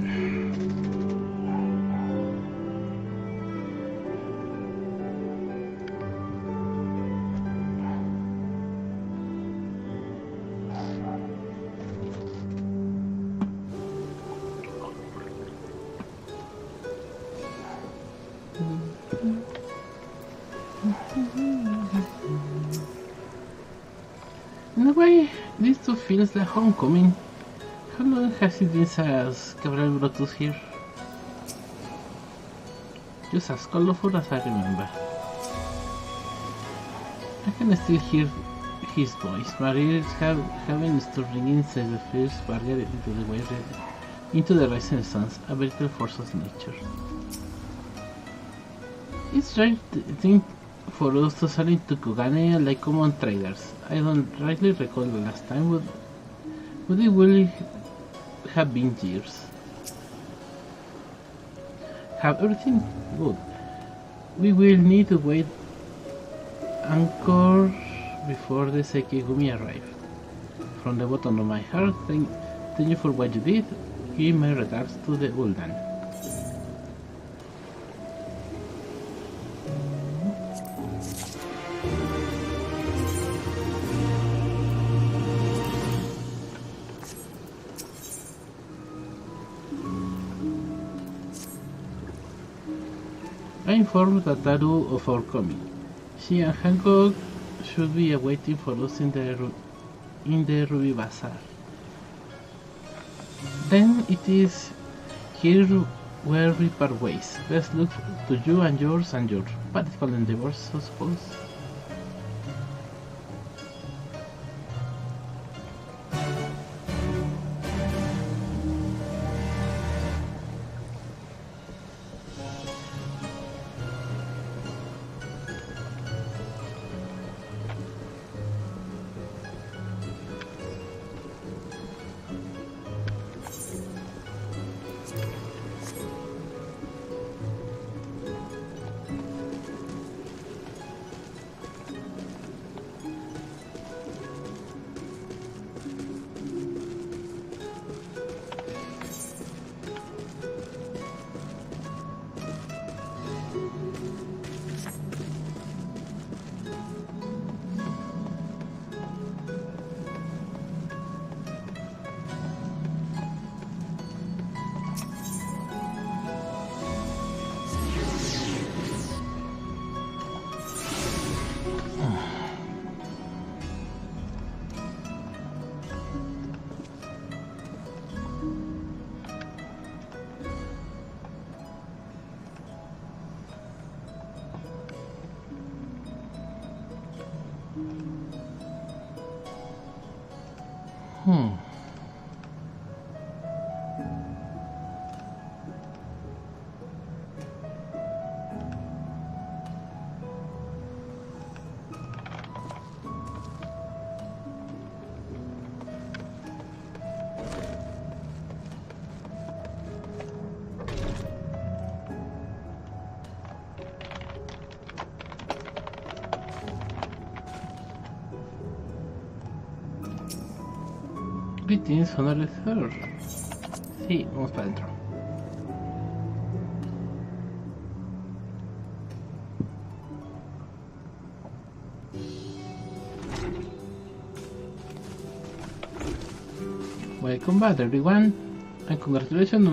In a way, this too feels like homecoming. How long has it been since Gabriel brought us here? Just as colorful as I remember. I can still hear his voice. My ears having stopped ringing inside the first barrier into the rising suns, a vital force of nature. It's right thing for us to sail into Kugane like common traders. I don't rightly recall the last time, but it will have been years. Have everything good. We will need to wait anchor before the Sekigumi arrive. From the bottom of my heart, thank you for what you did. Give my regards to the Uldan. I informed Tataru of our coming. She and Hancock should be awaiting for us in the Ruby Bazaar. Then it is here where we part ways. Best look to you and your political endeavors, I suppose. Greetings, Honorable Sir. Sí, vamos para adentro. Welcome back, everyone, and congratulations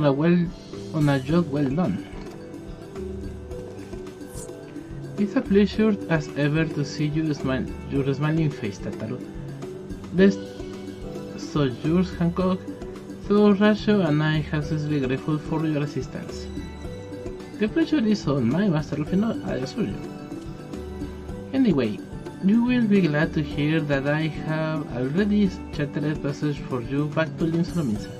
on a job well done. It's a pleasure as ever to see your smiling face, Tataru. So yours, Hancock, so Rasho and I have sincerely grateful for your assistance. The pleasure is all mine, Master Rufino, I assure you. Anyway, you will be glad to hear that I have already chartered a passage for you back to Linsolominsa.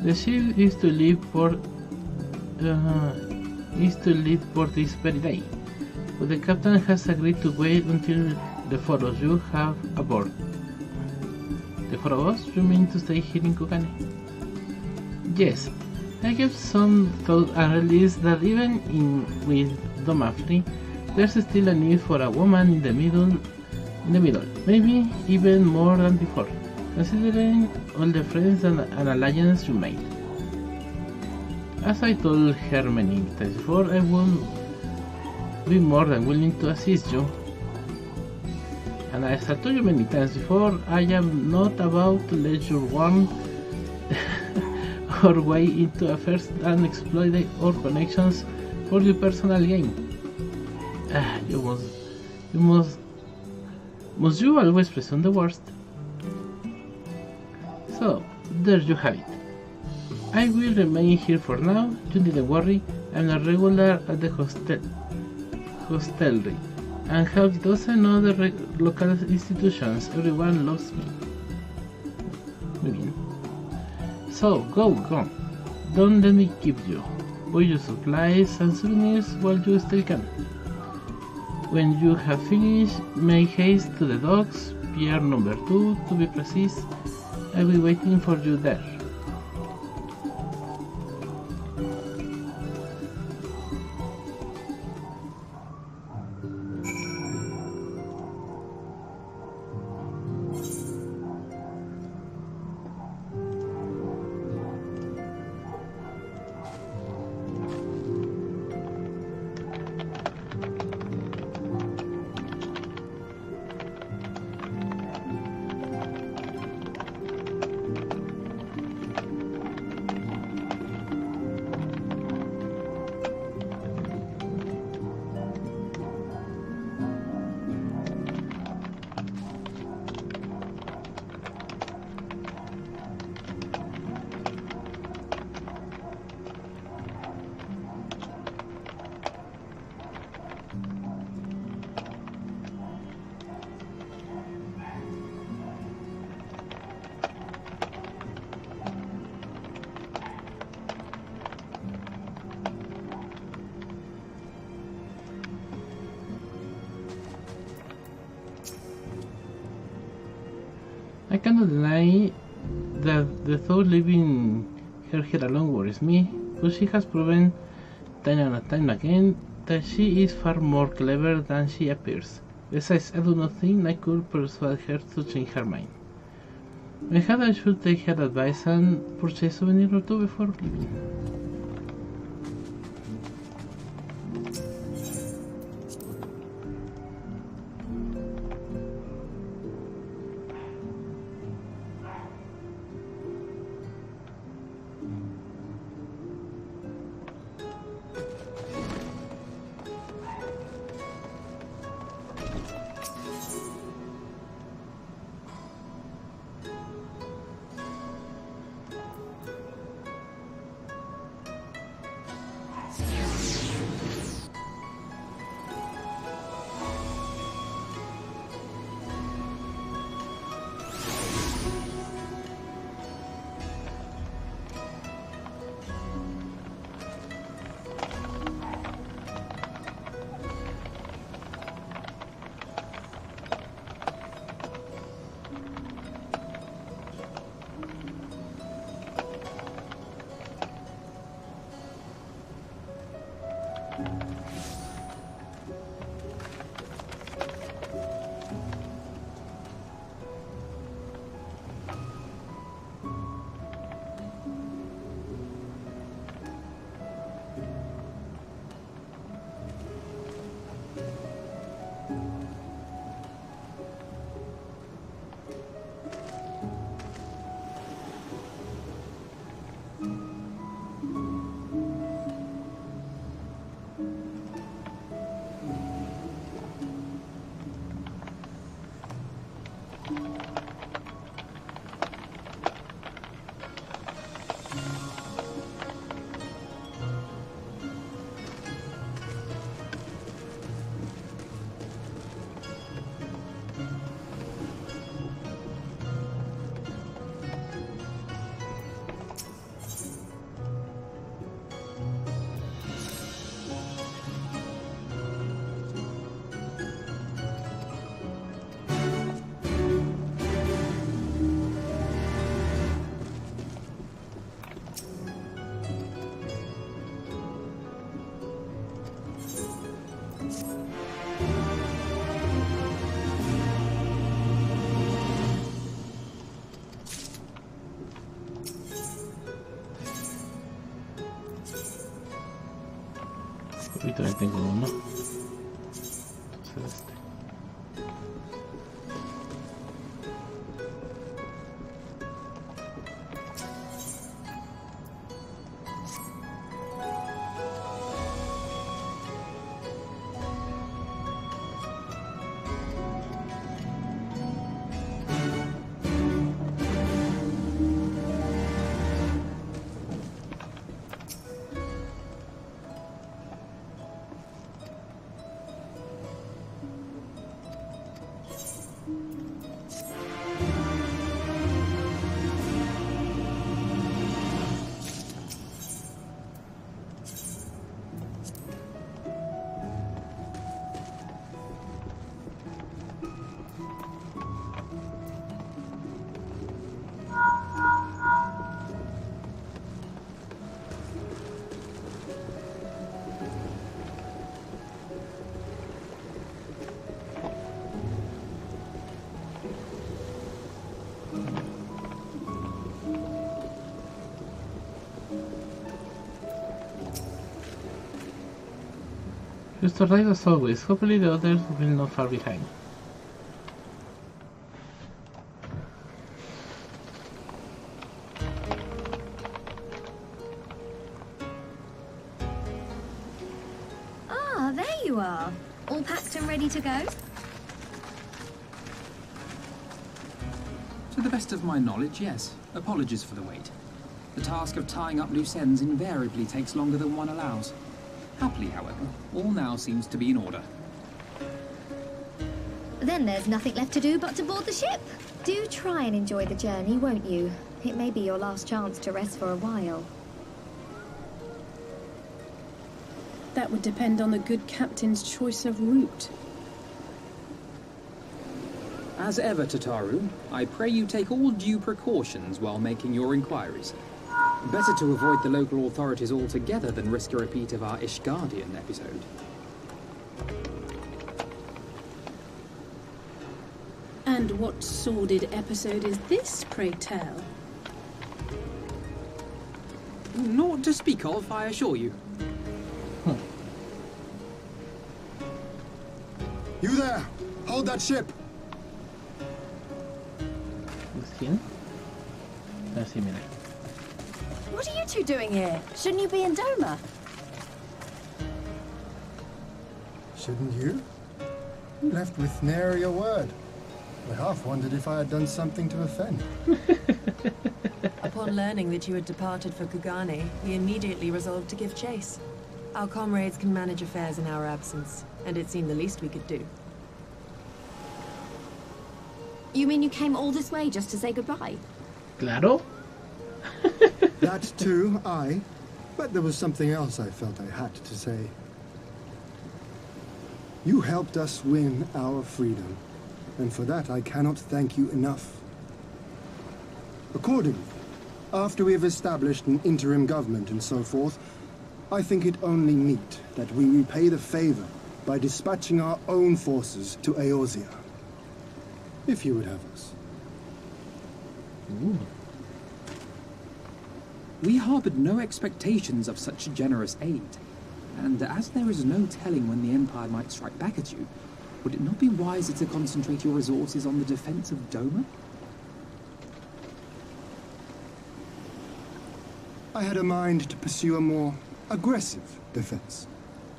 The ship is to leave port this very day, but the captain has agreed to wait until the four of you have aboard. The four of us, you mean to stay here in Kugane? Yes, I gave some thought and realized that even with Doma free, there's still a need for a woman in the middle, maybe even more than before. considering all the friends and alliance you made. As I told her many times before, I will be more than willing to assist you. And as I told you many times before, I am not about to let you run our way into affairs and exploit our connections for your personal gain. Must you always presume the worst? So, there you have it. I will remain here for now, you needn't worry. I'm a regular at the hostelry, and have dozen other local institutions. Everyone loves me. Muy bien. So, go. Don't let me keep you. Buy your supplies and souvenirs while you still can. When you have finished, make haste to the docks, pier number 2 to be precise. I'll be waiting for you there. I cannot deny that the thought leaving her here alone worries me, but she has proven time and time again that she is far more clever than she appears. Besides, I do not think I could persuade her to change her mind. Maybe I should take her advice and purchase a souvenir or two before leaving. Uy, también tengo uno. Entonces este. Just right as always, hopefully the others will not far behind. Ah, there you are. All packed and ready to go? To the best of my knowledge, yes. Apologies for the wait. The task of tying up loose ends invariably takes longer than one allows. Happily, however, all now seems to be in order. Then there's nothing left to do but to board the ship. Do try and enjoy the journey, won't you? It may be your last chance to rest for a while. That would depend on the good captain's choice of route. As ever, Tataru, I pray you take all due precautions while making your inquiries. Better to avoid the local authorities altogether than risk a repeat of our Ishgardian episode. And what sordid episode is this, pray tell? Naught to speak of, I assure you. You there! Hold that ship! ¿Quién? Así, mira. What are you two doing here? Shouldn't you be in Doma? Shouldn't you? You left with nary a word. I half wondered if I had done something to offend. Upon learning that you had departed for Kugane, we immediately resolved to give chase. Our comrades can manage affairs in our absence, and it seemed the least we could do. You mean you came all this way just to say goodbye? Claro. That too, aye. But there was something else I felt I had to say. You helped us win our freedom, and for that I cannot thank you enough. Accordingly, after we have established an interim government and so forth, I think it only meet that we repay the favor by dispatching our own forces to Eorzea. If you would have us. Ooh. We harbored no expectations of such generous aid, and as there is no telling when the Empire might strike back at you, would it not be wiser to concentrate your resources on the defense of Doma? I had a mind to pursue a more aggressive defense,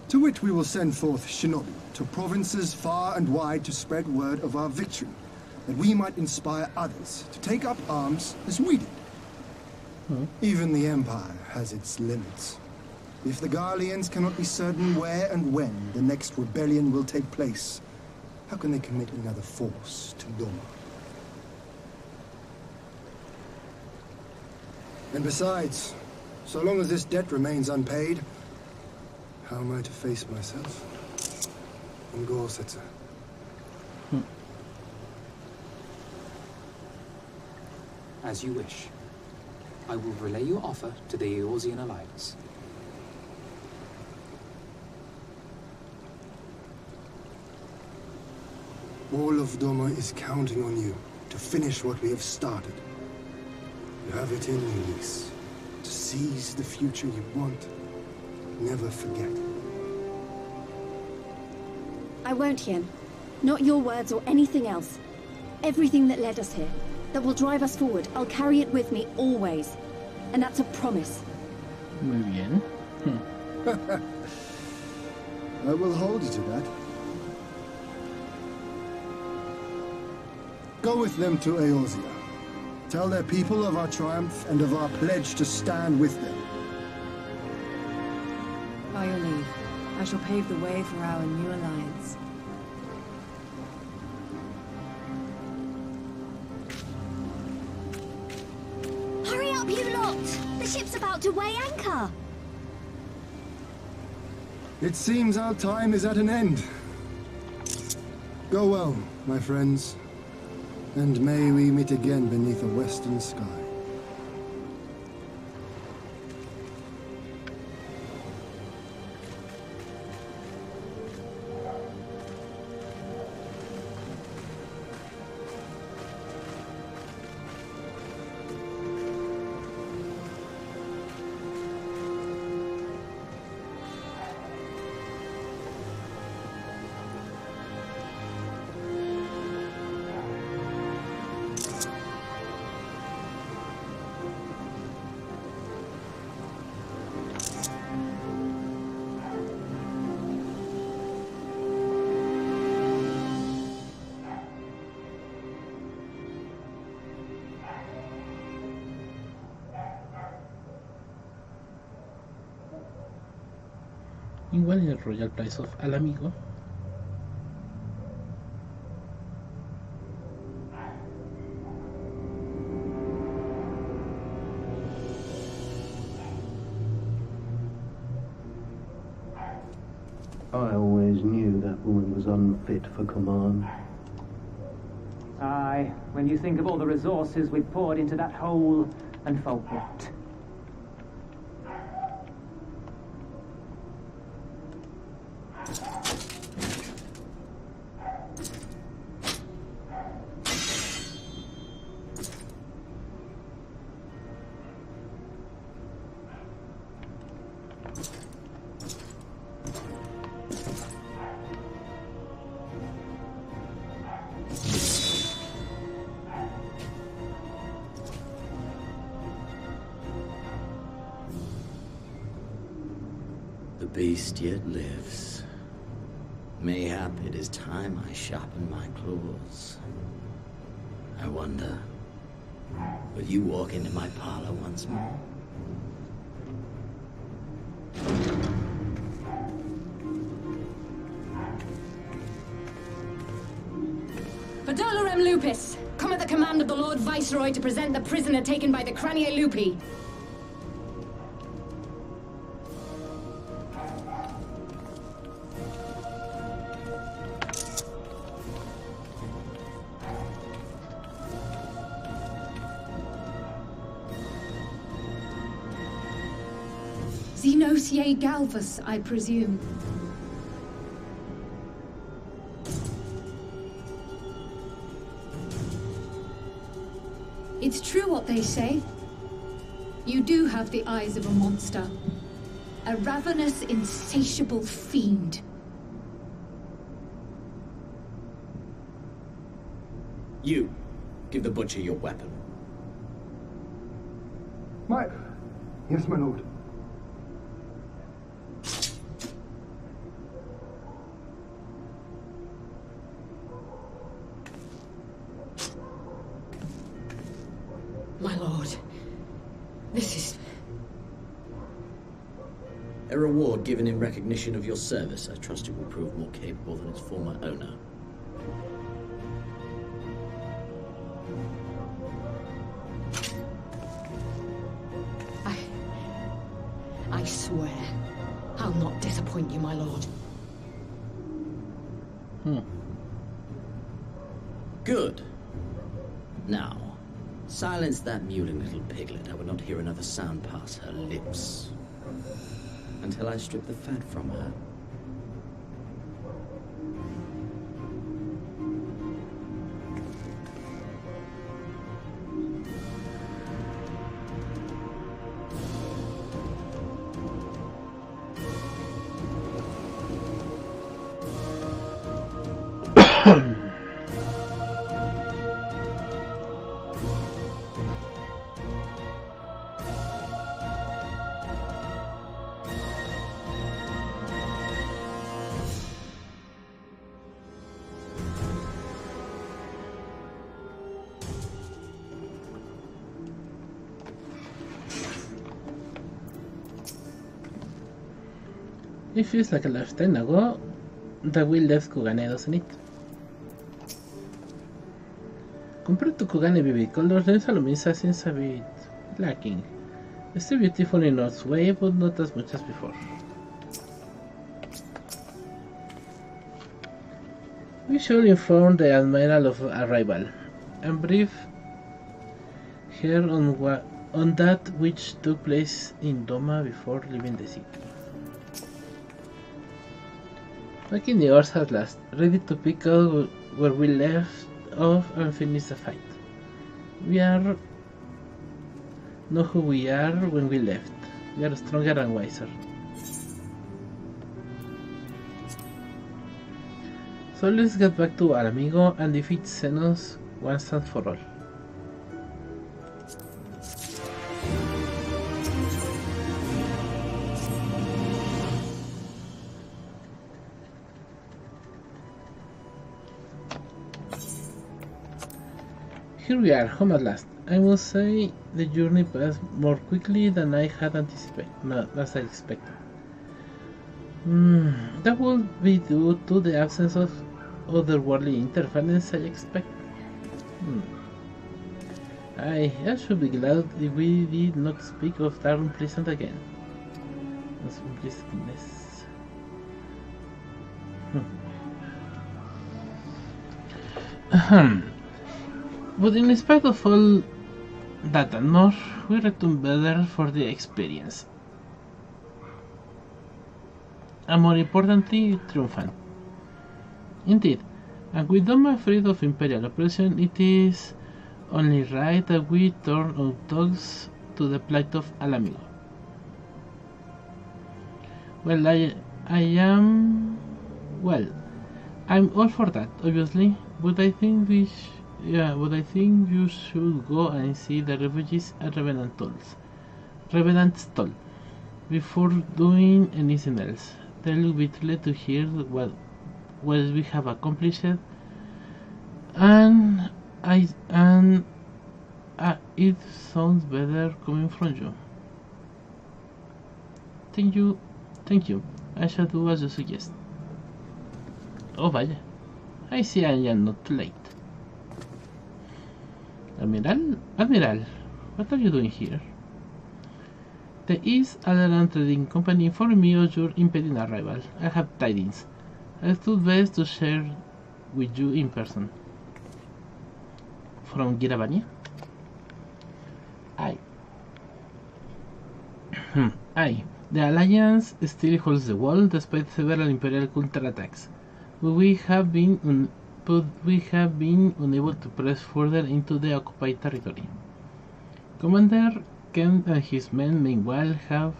to which we will send forth shinobi to provinces far and wide to spread word of our victory, that we might inspire others to take up arms as we did. Even the Empire has its limits. If the Garleans cannot be certain where and when the next rebellion will take place, how can they commit another force to Doma? And besides, so long as this debt remains unpaid, how am I to face myself and Gorsetzer? As you wish. I will relay your offer to the Eorzean Alliance. All of Doma is counting on you to finish what we have started. You have it in you, niece. To seize the future you want. Never forget. I won't, Yen. Not your words or anything else. Everything that led us here, that will drive us forward, I'll carry it with me always. And that's a promise. Muy bien. I will hold you to that. Go with them to Eorzea. Tell their people of our triumph and of our pledge to stand with them. By your leave, I shall pave the way for our new alliance. Hurry up, you lot! The ship's about to weigh anchor! It seems our time is at an end. Go well, my friends, and may we meet again beneath a western sky. Igual el Royal Price of al amigo. I always knew that woman was unfit for command. Aye, when you think of all the resources we've poured into that hole, and for what? The beast yet lives. Mayhap it is time I sharpen my claws. I wonder, will you walk into my parlor once more? Pedalorem Lupus, come at the command of the Lord Viceroy to present the prisoner taken by the Cranie Lupi. Xenosier Galvus, I presume. It's true what they say. You do have the eyes of a monster. A ravenous, insatiable fiend. You, give the butcher your weapon. Yes, my lord. My lord, this is... A reward given in recognition of your service. I trust it will prove more capable than its former owner. I swear, I'll not disappoint you, my lord. Good. Now, silence that mewling little piglet. I would not hear another sound pass her lips. Until I strip the fat from her. It feels like a lifetime ago that we left Kugane, doesn't it? Compared to Kugane vivid colors, the Salomisa seems a bit lacking. It's still beautiful in its way, but not as much as before. We should inform the Admiral of arrival, and brief her on that which took place in Doma before leaving the city. Back in the Earth at last, ready to pick up where we left off and finish the fight. We know who we are when we left. We are stronger and wiser. So let's get back to our amigo and defeat Xenos once and for all. Here we are, home at last. I must say the journey passed more quickly than I had anticipated. That would be due to the absence of otherworldly interference, I expect. I should be glad if we did not speak of that unpleasant again. Unpleasantness. But in spite of all that and more, we return better for the experience. And more importantly, triumphant. Indeed, and with Doma freed of Imperial oppression, it is only right that we turn our thoughts to the plight of Al Amigo. Well, I'm all for that, obviously, but I think you should go and see the refugees at Revenant's Toll before doing anything else. They'll be thrilled to hear what we have accomplished, and it sounds better coming from you. Thank you. I shall do as you suggest. Oh vaya, I see I am not too late. Admiral, what are you doing here? The East Alderan Trading Company informed me of your impending arrival. I have tidings. I thought best to share with you in person. From Giravania? Aye. The Alliance still holds the wall despite several Imperial counterattacks, but we have been unable to press further into the occupied territory. Commander Kent and his men, meanwhile, have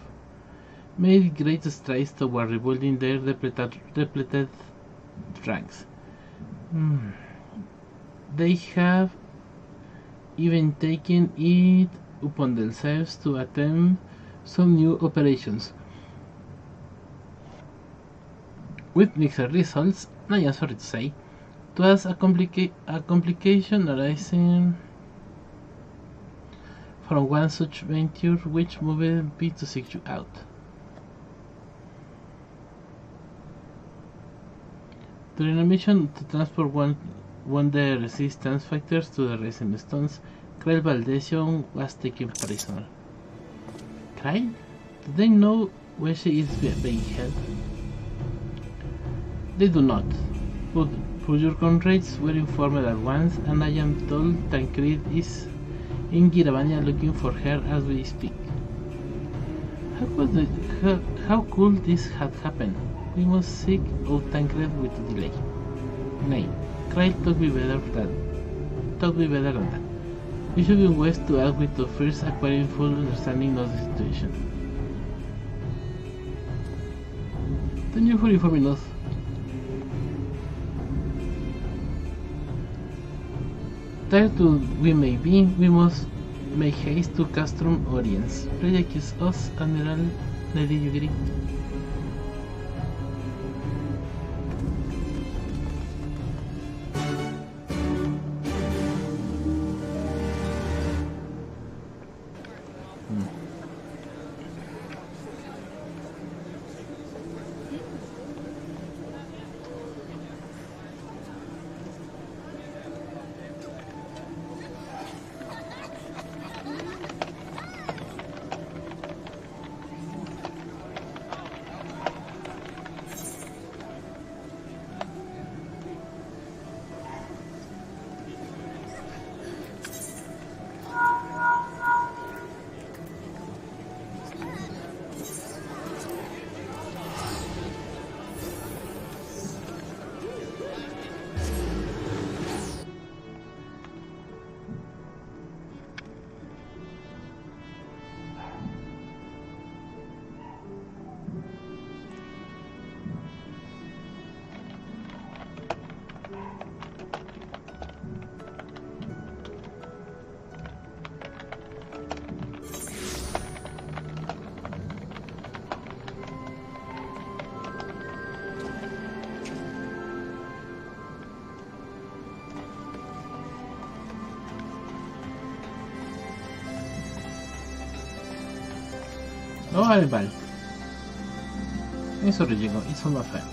made great strides toward rebuilding their depleted ranks. They have even taken it upon themselves to attempt some new operations. With mixed results, I am sorry to say. It was a complication arising from one such venture which moved me to seek you out. During a mission to transport one the resistance fighters to the Rising Stones, Krail Valdesion was taken prisoner. Krail? Do they know where she is being held? They do not, but your comrades were informed at once, and I am told Tancred is in Giravania looking for her as we speak. How could this have happened? We must seek out Tancred without delay. Nay, Krail told me better than that. We should be wise to act with the first acquiring full understanding of the situation. Thank you for informing us. Tired we may be, we must make haste to Castrum Oriens. Please accuse us, Admiral. Lady, you agree? Oh, Aribal. I'm sorry, Jengo. It's all my fault.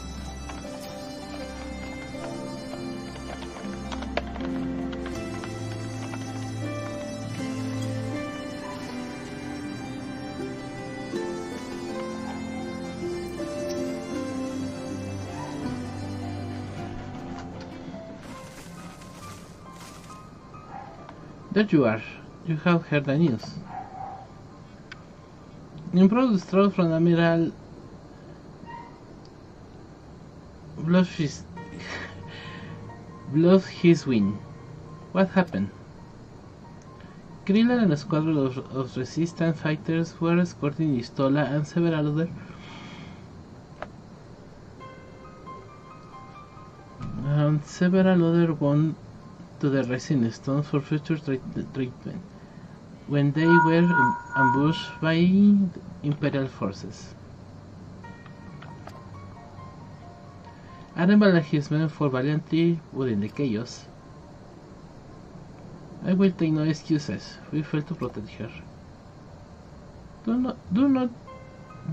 There you are. You have heard the news. Improved distraught from Admiral Bloodhiswin. What happened? Kriller and a squadron of resistance fighters were escorting Istola and several other won to the Rising Stones for future treatment when they were ambushed by Imperial forces. Admiral and his men fought valiantly within the chaos. I will take no excuses. We failed to protect her. Do not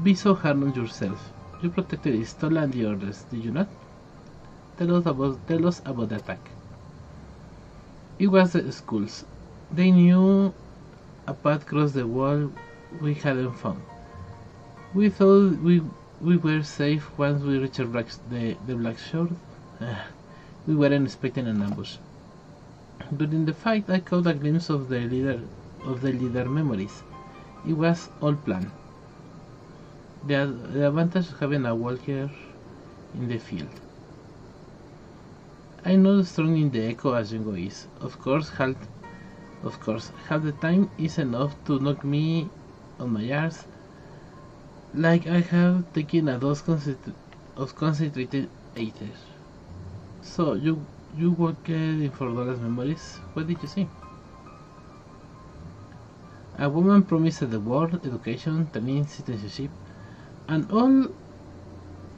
be so hard on yourself. You protected Istola and the others, did you not? Tell us about the attack. It was the schools. They knew a path across the wall we hadn't found. We thought we were safe once we reached the Black Shore. We weren't expecting an ambush. During the fight, I caught a glimpse of the leader memories. It was all planned. The advantage of having a walker in the field. I'm not strong in the echo as Jengo is. Of course, half the time is enough to knock me on my arse, like I have taken a dose of concentrated ether. So, you worked in $4 memories. What did you see? A woman promised the world, education, training, citizenship, and all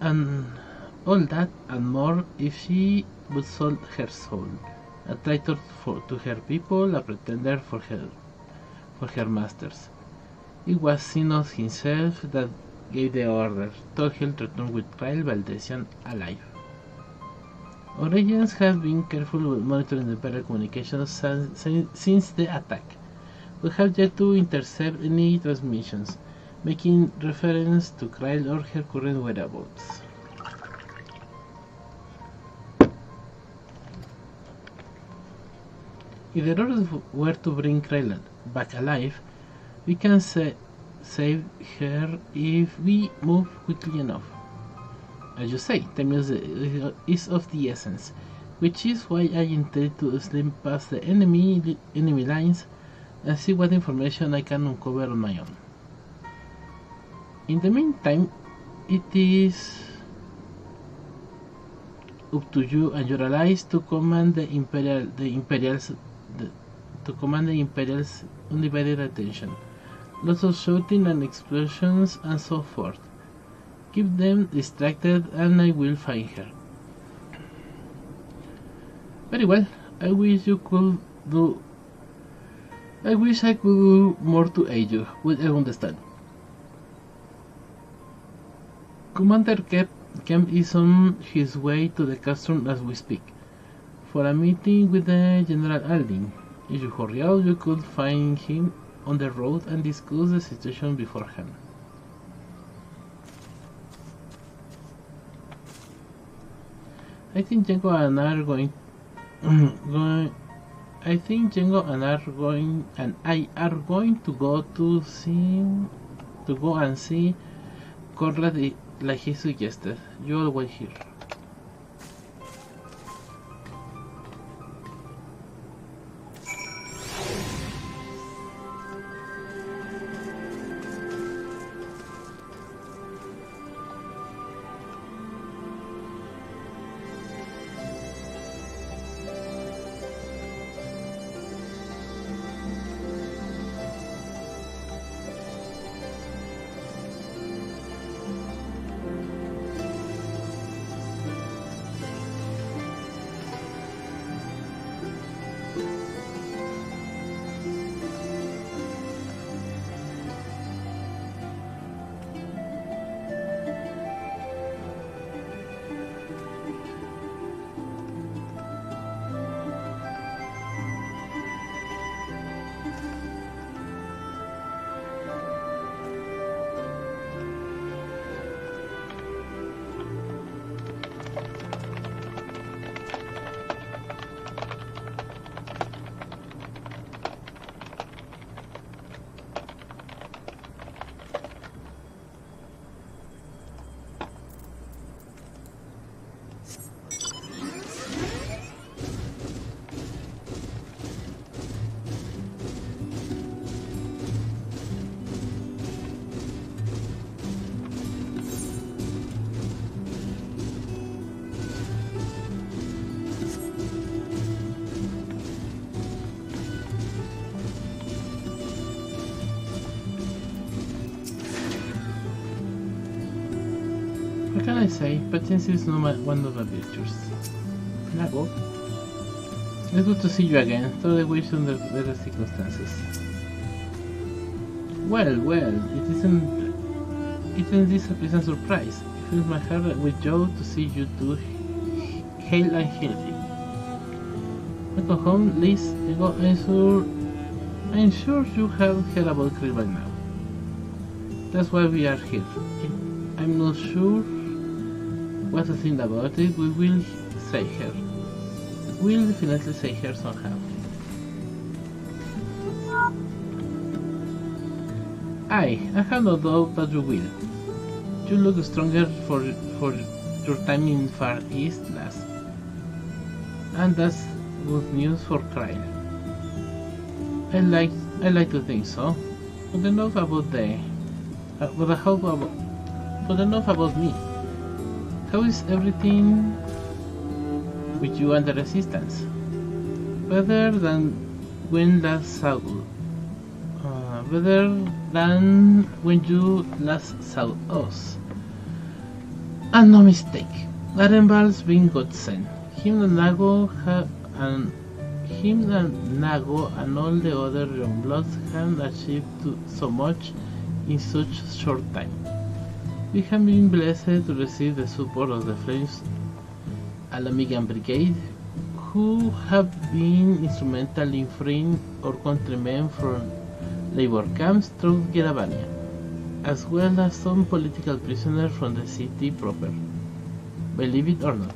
that and more if she would sell her soul. A traitor to her people, a pretender for her masters. It was Sinos himself that gave the order. Told him to return with Kyle Valdesian alive. Our agents have been carefully monitoring the Imperial communications since the attack. We have yet to intercept any transmissions, making reference to Kyle or her current whereabouts. If the orders were to bring Krylan back alive, we can save her if we move quickly enough. As you say, time is of the essence, which is why I intend to slip past the enemy lines and see what information I can uncover on my own. In the meantime, it is up to you and your allies to command the Imperial's undivided attention. Lots of shouting and explosions and so forth. Keep them distracted and I will find her. Very well. I wish I could do more to aid you, but I understand. Commander Kemp is on his way to the castle as we speak, for a meeting with the General Aldin. If you hurry out, you could find him on the road and discuss the situation beforehand. I think Jengo and I are going to go and see Conrad like he suggested. You all wait here. What can I say? Patience is one of the virtues. Nago. It's good to see you again. Throw the wish under better circumstances. Well, isn't this a pleasant surprise? It fills my heart with joy to see you two hale and healthy. Welcome home, Liz. I'm sure you have heard about Krill by now. That's why we are here. I'm not sure what to think about it. We will say her. We'll definitely say her somehow. I have no doubt that you will. You look stronger for your time in Far East, lass. And that's good news for Kyle. I like to think so. But enough about but enough about me. How is everything with you and the Resistance? Better than when you last saw us. And no mistake, Arenval's been godsend. Him and Nago and all the other Youngbloods have achieved so much in such short time. We have been blessed to receive the support of the Flames Alamigan Brigade, who have been instrumental in freeing our countrymen from labor camps through Geravania, as well as some political prisoners from the city proper, believe it or not.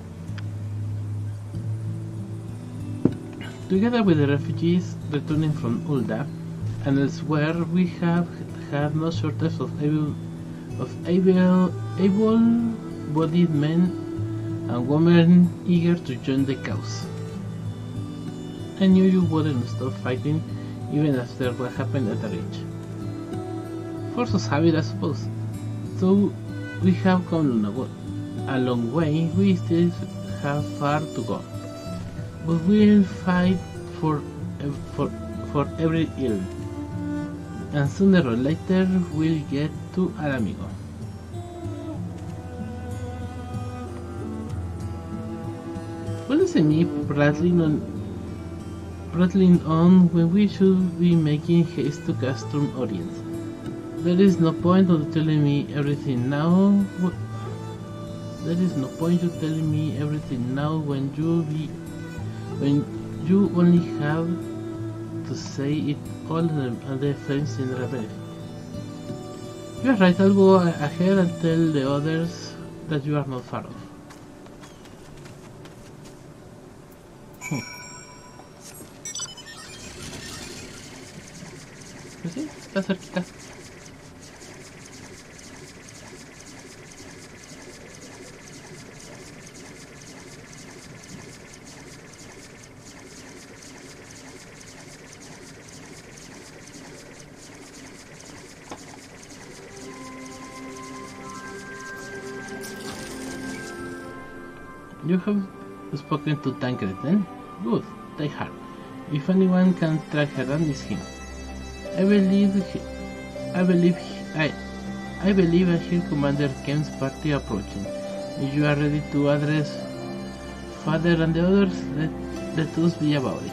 Together with the refugees returning from Ulda and elsewhere, we have had no shortage of able-bodied men and women eager to join the cause. I knew you wouldn't stop fighting even after what happened at the ridge. Force us habit, I suppose. So we have come a long way. We still have far to go. But we'll fight for every ill. And sooner or later we'll get to Alamigo. What is me prattling on when we should be making haste to Castrum Orient? There is no point of telling me everything now. There is no point of telling me everything now when you only have to say it all and the flames in rebellion. You are right, I'll go ahead and tell the others that you are not far off. Pues sí, está cerquita. You have spoken to Tancred then? Good, take heart. If anyone can track her down, it's him. I believe I hear Commander Kem's party approaching. If you are ready to address Father and the others, let us be about it.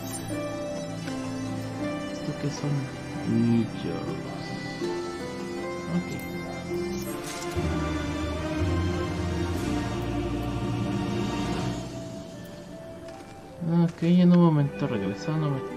Esto que son nichos. Okay. Ok, en un momento regresando.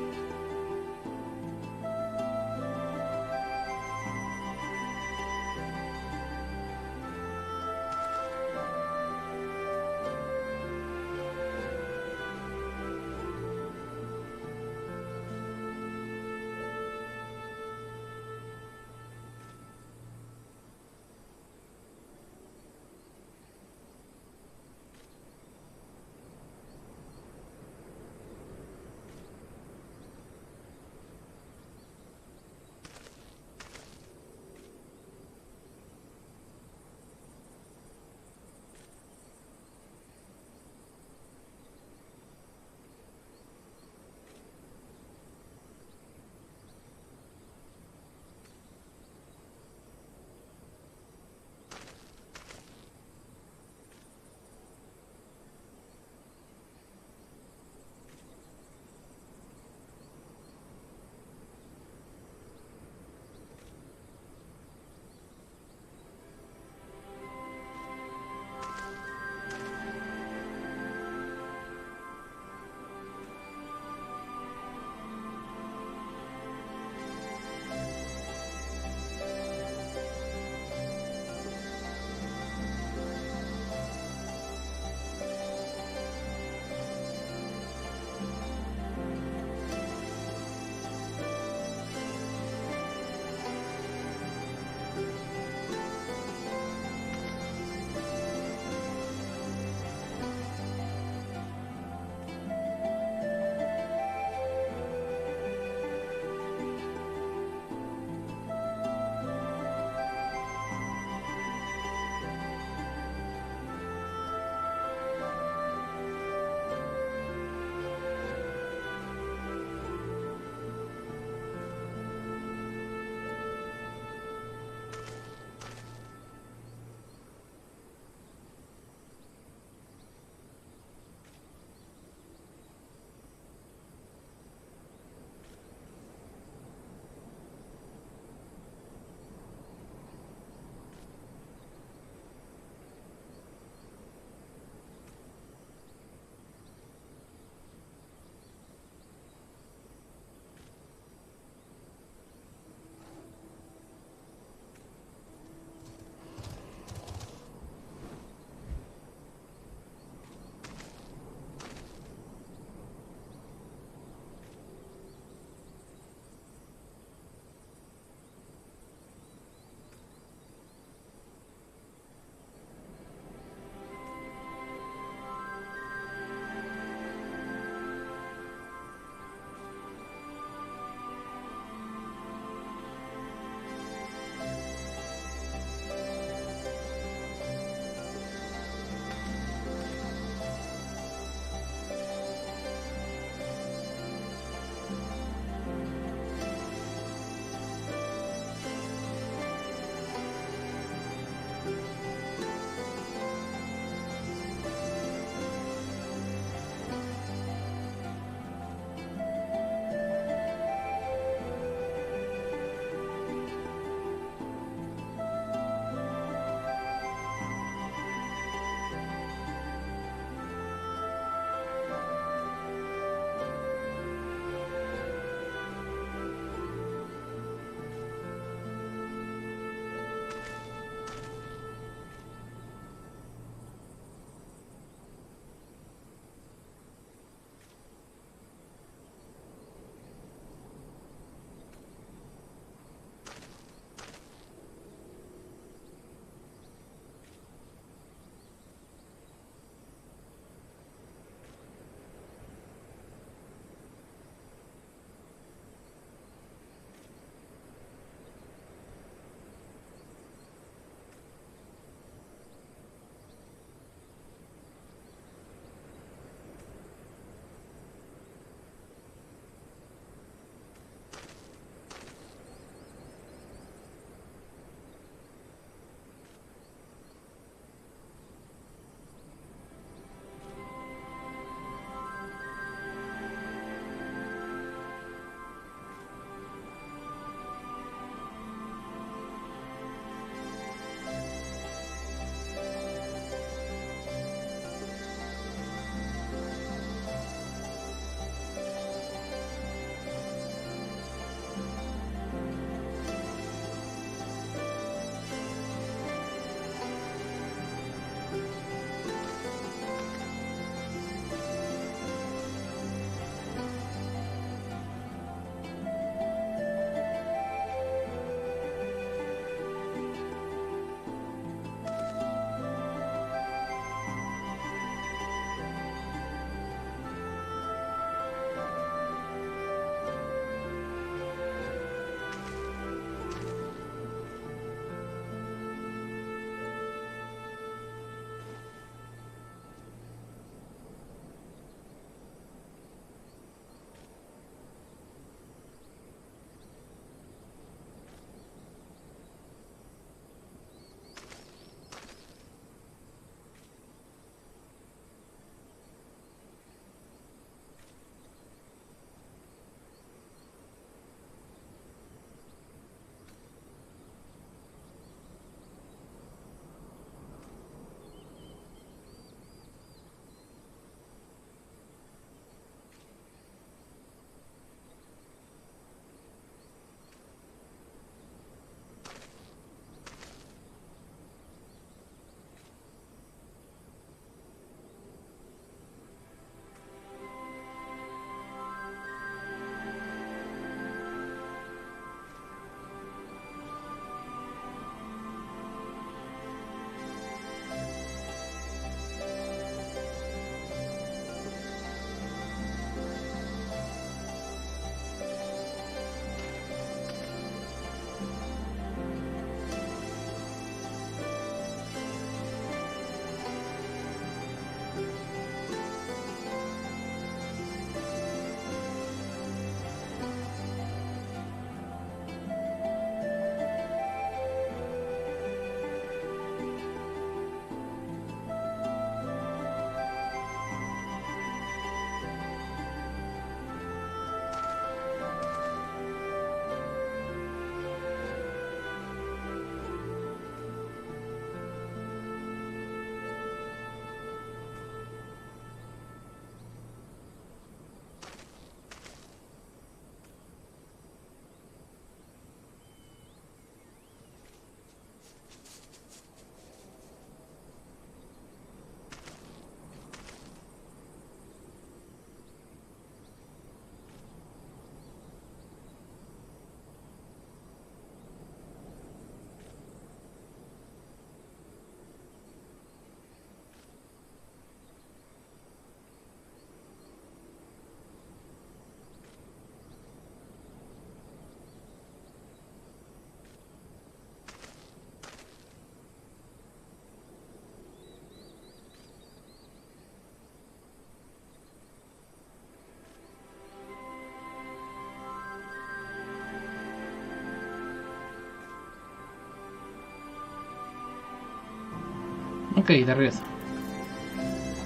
Ok, de regreso.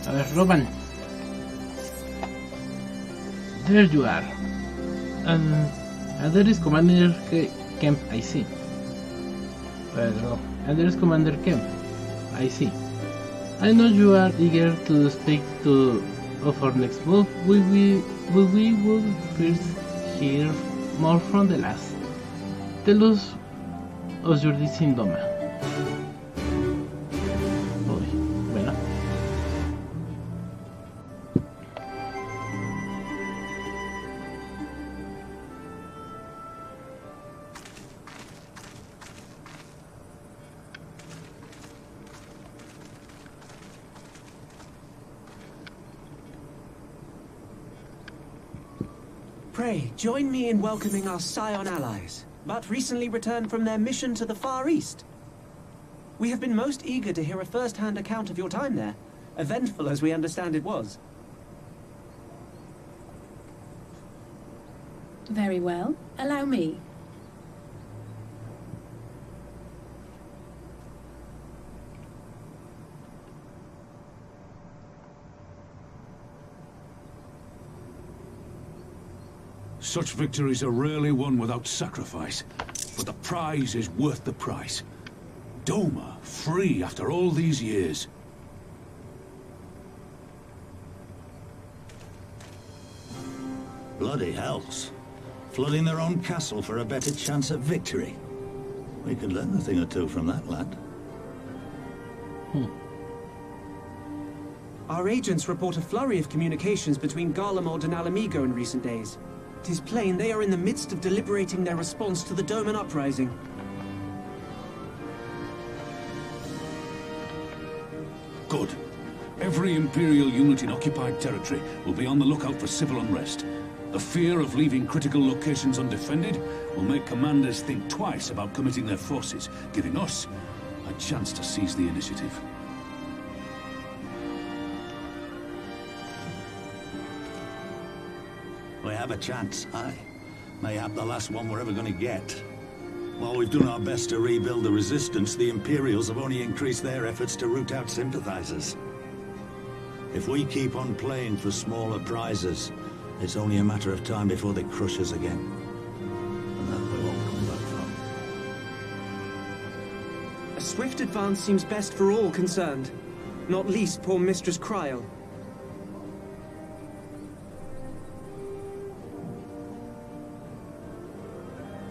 A ver, Roban. There you are. And there is Commander Kemp, I see. And there is Commander Kemp, I see. I know you are eager to speak of our next move. We would first hear more from the last. Tell us of your deeds in Doma. Uy, bueno. Pray, join me in welcoming our Scion allies, but recently returned from their mission to the Far East. We have been most eager to hear a first-hand account of your time there, eventful as we understand it was. Very well. Allow me. Such victories are rarely won without sacrifice, but the prize is worth the price. Doma, free after all these years. Bloody hells. Flooding their own castle for a better chance at victory. We could learn a thing or two from that lad. Our agents report a flurry of communications between Garlemald and Alamigo in recent days. 'Tis plain they are in the midst of deliberating their response to the Doman uprising. Good. Every Imperial unit in occupied territory will be on the lookout for civil unrest. The fear of leaving critical locations undefended will make commanders think twice about committing their forces, giving us a chance to seize the initiative. We have a chance, aye. Mayhap the last one we're ever going to get. While we've done our best to rebuild the resistance, the Imperials have only increased their efforts to root out sympathizers. If we keep on playing for smaller prizes, it's only a matter of time before they crush us again. And that we won't come back from. A swift advance seems best for all concerned, not least poor Mistress Kryl.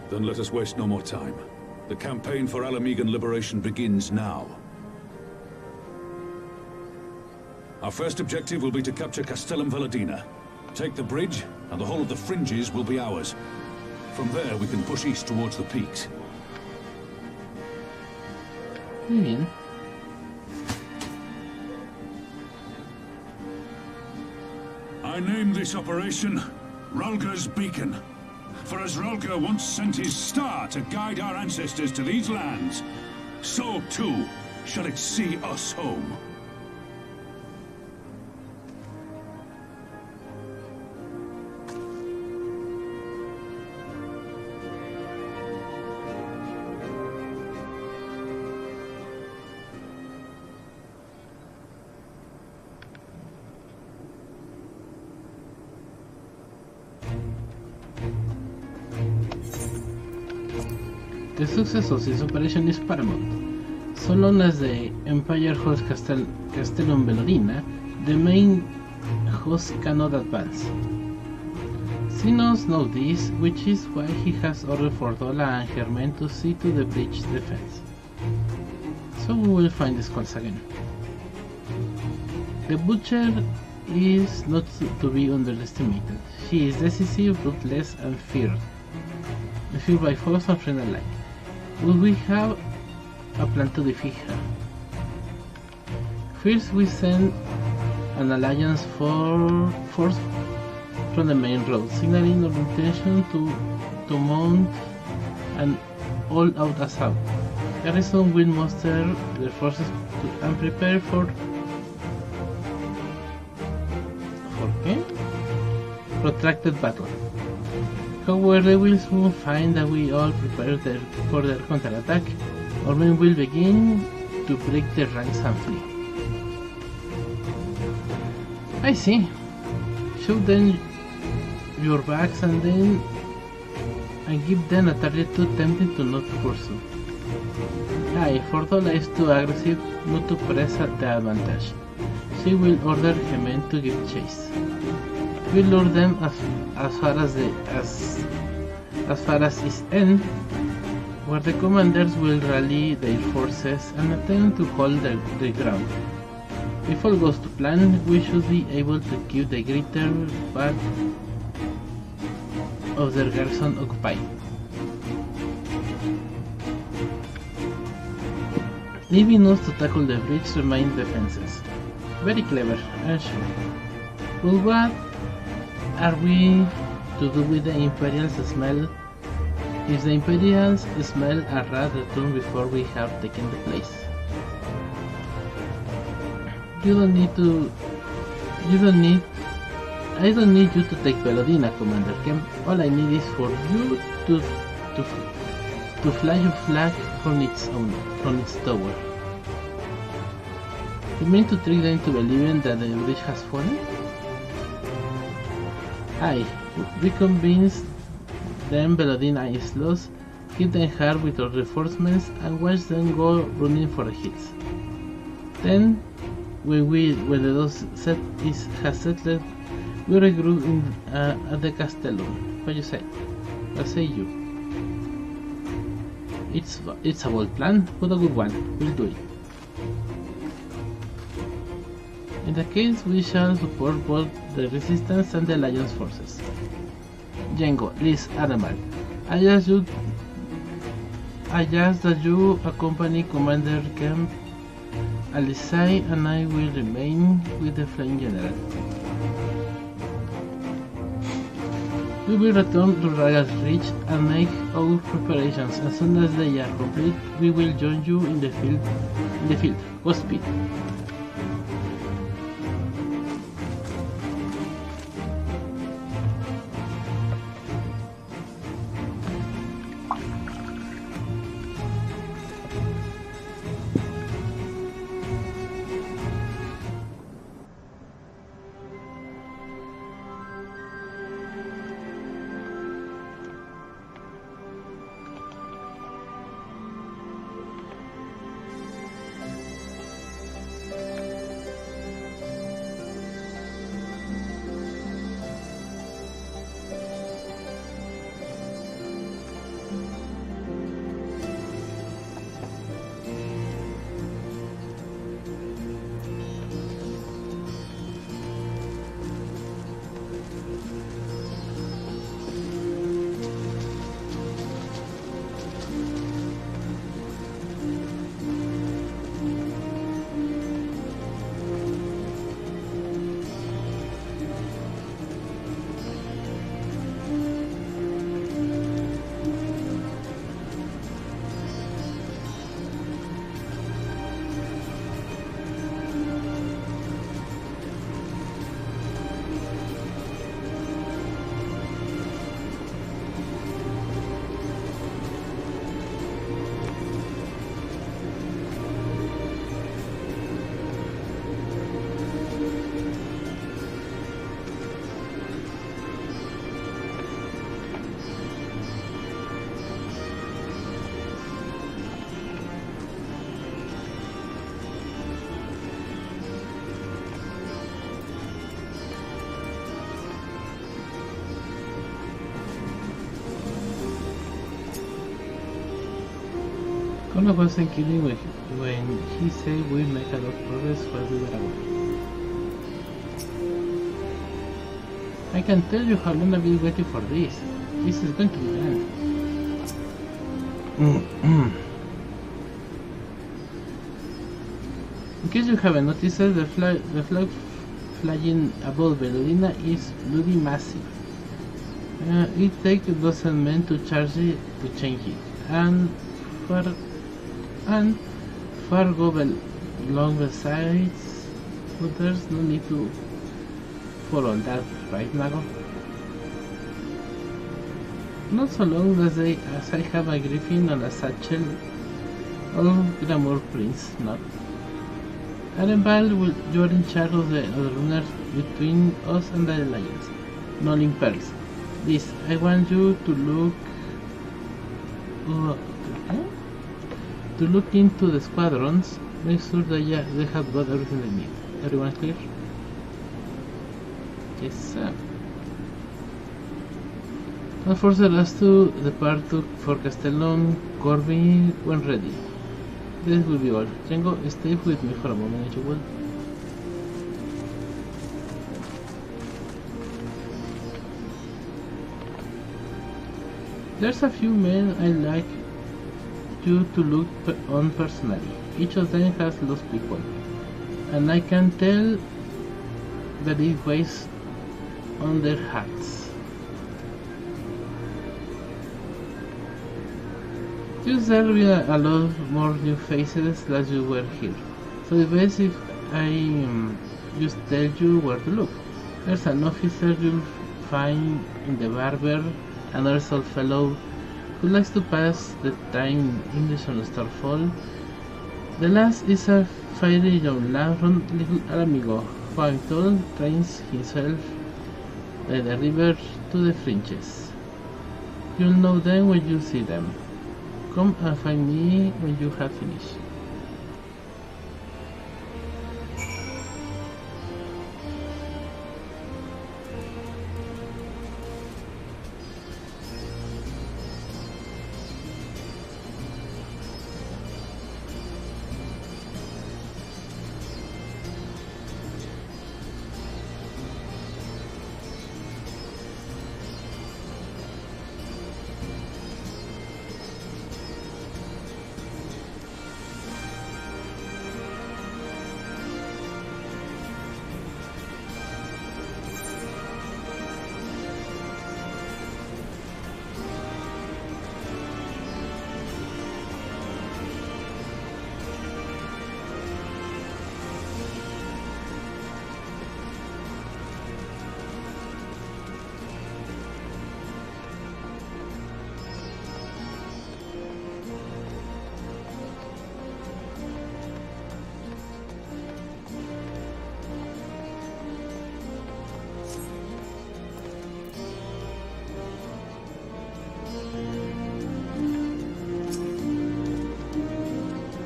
Then let us waste no more time. The campaign for Alamigan liberation begins now. Our first objective will be to capture Castellum Valadina. Take the bridge, and the whole of the fringes will be ours. From there, we can push east towards the peaks. Muy bien. I name this operation Rulga's Beacon. For as Rulga once sent his star to guide our ancestors to these lands, so too shall it see us home. The success of this operation is paramount. So long as the Empire holds Castellum Valadina, the main host cannot advance. Xenos knows this, which is why he has ordered Fordola and her men to see to the bridge defense. So we will find the skulls again. The Butcher is not to be underestimated. She is decisive, ruthless, and feared by foes and friends alike. Will we have a plan to defeat her? First we send an alliance force from the main road, signaling our intention to mount an all-out assault. Garrison will muster their forces and prepare for protracted battle. However, they will soon find that we all prepared for their counterattack. Our men will begin to break the ranks and flee. I see. Show them your backs and give them a target too tempting to not pursue. Aye, Fordola is too aggressive not to press at the advantage. She will order her men to give chase. We lure them as far as East End, where the commanders will rally their forces and attempt to hold the ground. If all goes to plan, we should be able to keep the greater part of their garrison occupied. Leaving us to tackle the bridge remain defenses. Very clever, I'm sure. But what are we to do with the Imperials' smell? If the Imperials smell a rat return before we have taken the place. I don't need you to take Belodina, Commander Kemp. All I need is for you to fly your flag from its tower. You mean to trick them to believing that the bridge has fallen? Aye, we convince them Belodina is lost, hit them hard with our reinforcements, and watch them go running for the hits. Then, when the dust has settled, we regroup at the Castellum. What you say? What say you? It's a bold plan, but a good one. We'll do it. In that case, we shall support both the Resistance and the Alliance forces. Jengo, Liz, Admiral, I ask that you accompany Commander Kemp, Alisai, and I will remain with the Flying General. We will return to Royal Ridge and make our preparations. As soon as they are complete, we will join you in the field. Godspeed. Connor wasn't kidding when he said we'll make a lot of progress while we were away. I can tell you how long I've been waiting for this. This is going to be grand. In case you haven't noticed, the flag flying above Belodina is bloody massive. It takes a dozen men to charge it, to change it, and far go along the sides, but there's no need for all that, right, Nago? Not so long as I have a griffin and a satchel Oh, Glamour Prince, not. Arenval, you are in charge of the runners between us and the Alliance. Nolan Pearls. Please, I want you to look into the squadrons. Make sure that they have got everything they need. Everyone clear? Yes, sir. And force the rest to depart for Castellon Corby when ready. This will be all. Jengo, stay with me for a moment, if you will. There's a few men I'd like you to look on personally. Each of them has lost people, and I can tell that it weighs on their hearts. There will be a lot more new faces as you were here, so the best if I just tell you where to look. There's an officer you'll find in the barber, another old fellow who likes to pass the time in the Starfall. The last is a fiery young lad from Little Amigo, who I'm told trains himself by the river to the fringes. You'll know them when you see them. Come and find me when you have finished.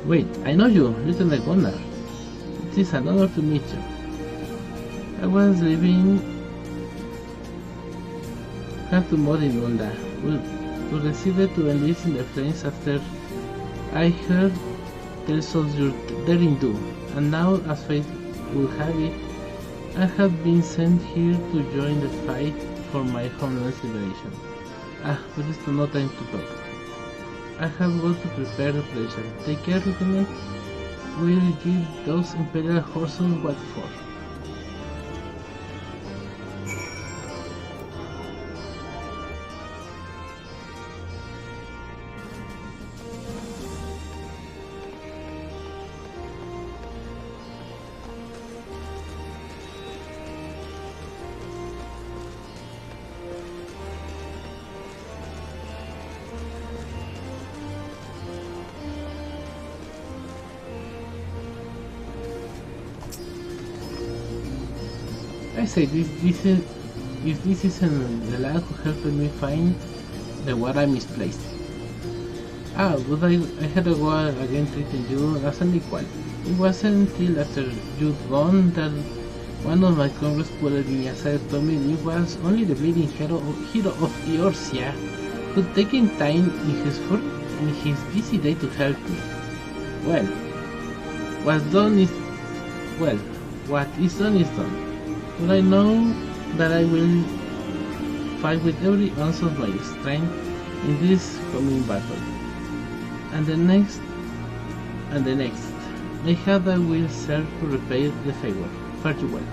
Wait, I know you, Lieutenant Gunnar. It is an honor to meet you. I was leaving half to mod in Unda. We decided to enlist in the Flames after I heard the soldiers daring do, and now, as fate would have it, I have been sent here to join the fight for my homeland's liberation. But it's no time to talk. I have got to prepare the operation. Take care, Lieutenant. We'll give those Imperial horses what for. I say if this isn't the lad who helped me find the what I misplaced. But I had a war against treating you as an equal. It wasn't until after you'd gone that one of my comrades pulled me aside and told me it was only the bleeding hero of Eorzea who'd taken time in his busy day to help me. Well, what is done is done. But I know that I will fight with every ounce of my strength in this coming battle. And the next. I hope I will serve to repay the favor. Fare you well.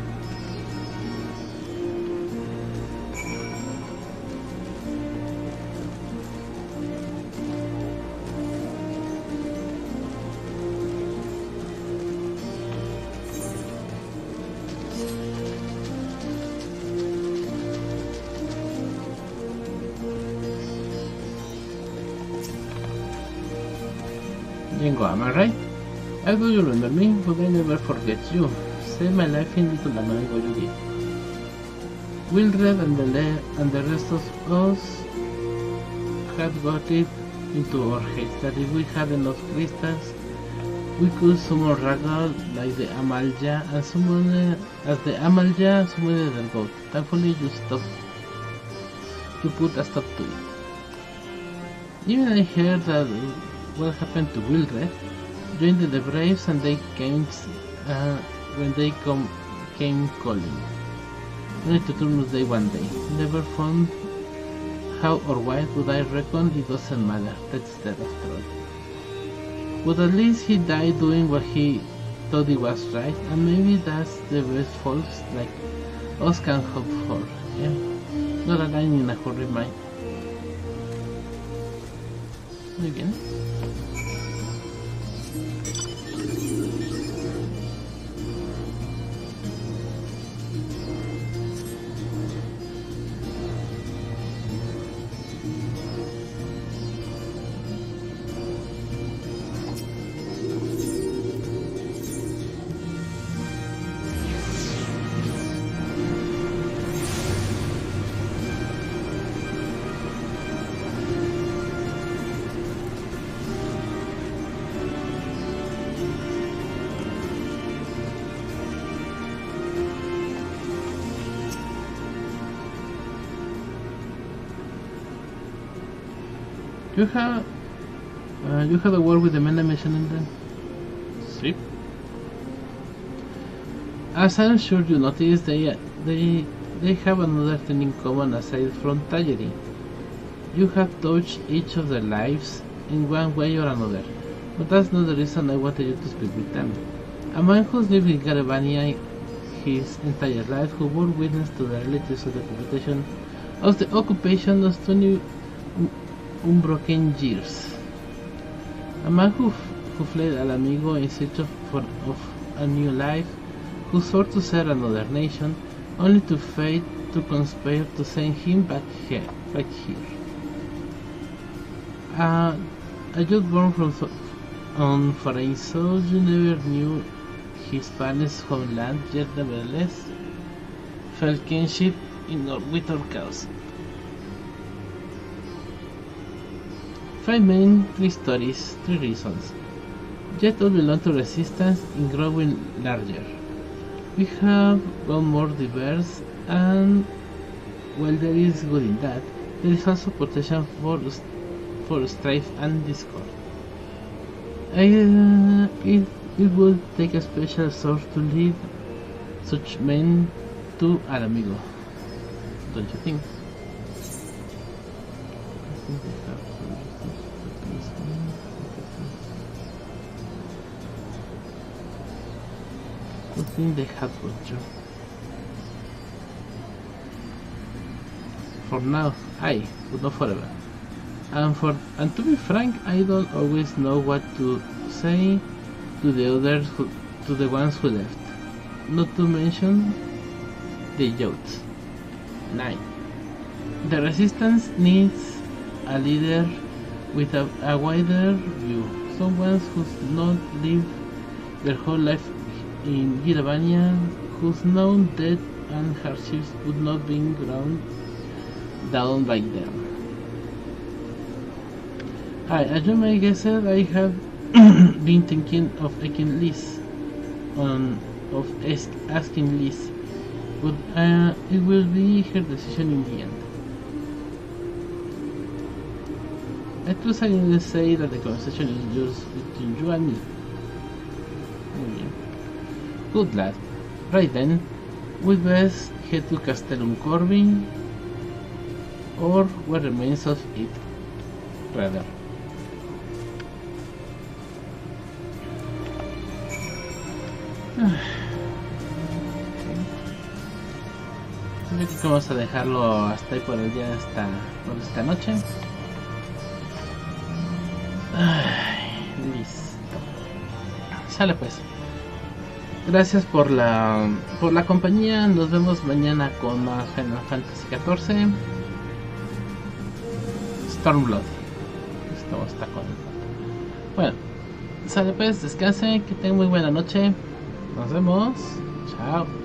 Jengo, am I right? I know you remember me, but I never forget you. Saved my life in Little Amigo you did. Wildred and the rest of us had got it into our heads that if we had enough crystals, we could summon Ragnar like the Amalja and summon as the Amalja summoned their god. Thankfully you put a stop to it. Even I heard that what happened to Wildred, joined the Braves and they came came calling. Only to Turnus Day one day. Never found how or why, but I reckon it doesn't matter. That's dead after all. But at least he died doing what he thought it was right, and maybe that's the best folks like us can hope for. Yeah? Not a line in a hurry, mind. Muy bien. You had a word with the men I mentioned in the strip. As I'm sure you noticed, they have another thing in common aside from tragedy. You have touched each of their lives in one way or another, but that's not the reason I wanted you to speak with them. A man who's lived in Garabania his entire life, who bore witness to the realities of the occupation of 20 unbroken years. A man who fled Al Amigo in search of a new life, who sought to serve another nation, only to fate to conspire to send him back here. A youth born on foreign soil, you never knew his parents' homeland, yet nevertheless felt kinship with our cause. 5 men, 3 stories, 3 reasons. Yet all belong to resistance in growing larger. We have gone more diverse, and while there is good in that, there is also potential for strife and discord. It would take a special source to lead such men to Al Amigo, don't you think? I think they have got you. For now, but not forever. And to be frank, I don't always know what to say to the others, to the ones who left. Not to mention the youths. 9. The resistance needs a leader with a wider view, someone who's not lived their whole life in Giravania, whose known death and hardships would not be ground down by them. As you may guess, I have been thinking of asking Liz, but it will be her decision in the end. I trust I didn't say that the conversation is just between you and me. Good lad. Right then, we'd best head to Castellum Corvi, or what remains of it, rather. Yo creo que vamos a dejarlo hasta ahí por el día por esta noche. Listo. Sale pues. Gracias por la compañía. Nos vemos mañana con más Final Fantasy XIV. Stormblood. Esto está con. Bueno, Sale pues, descansen, que tengan muy buena noche. Nos vemos. Chao.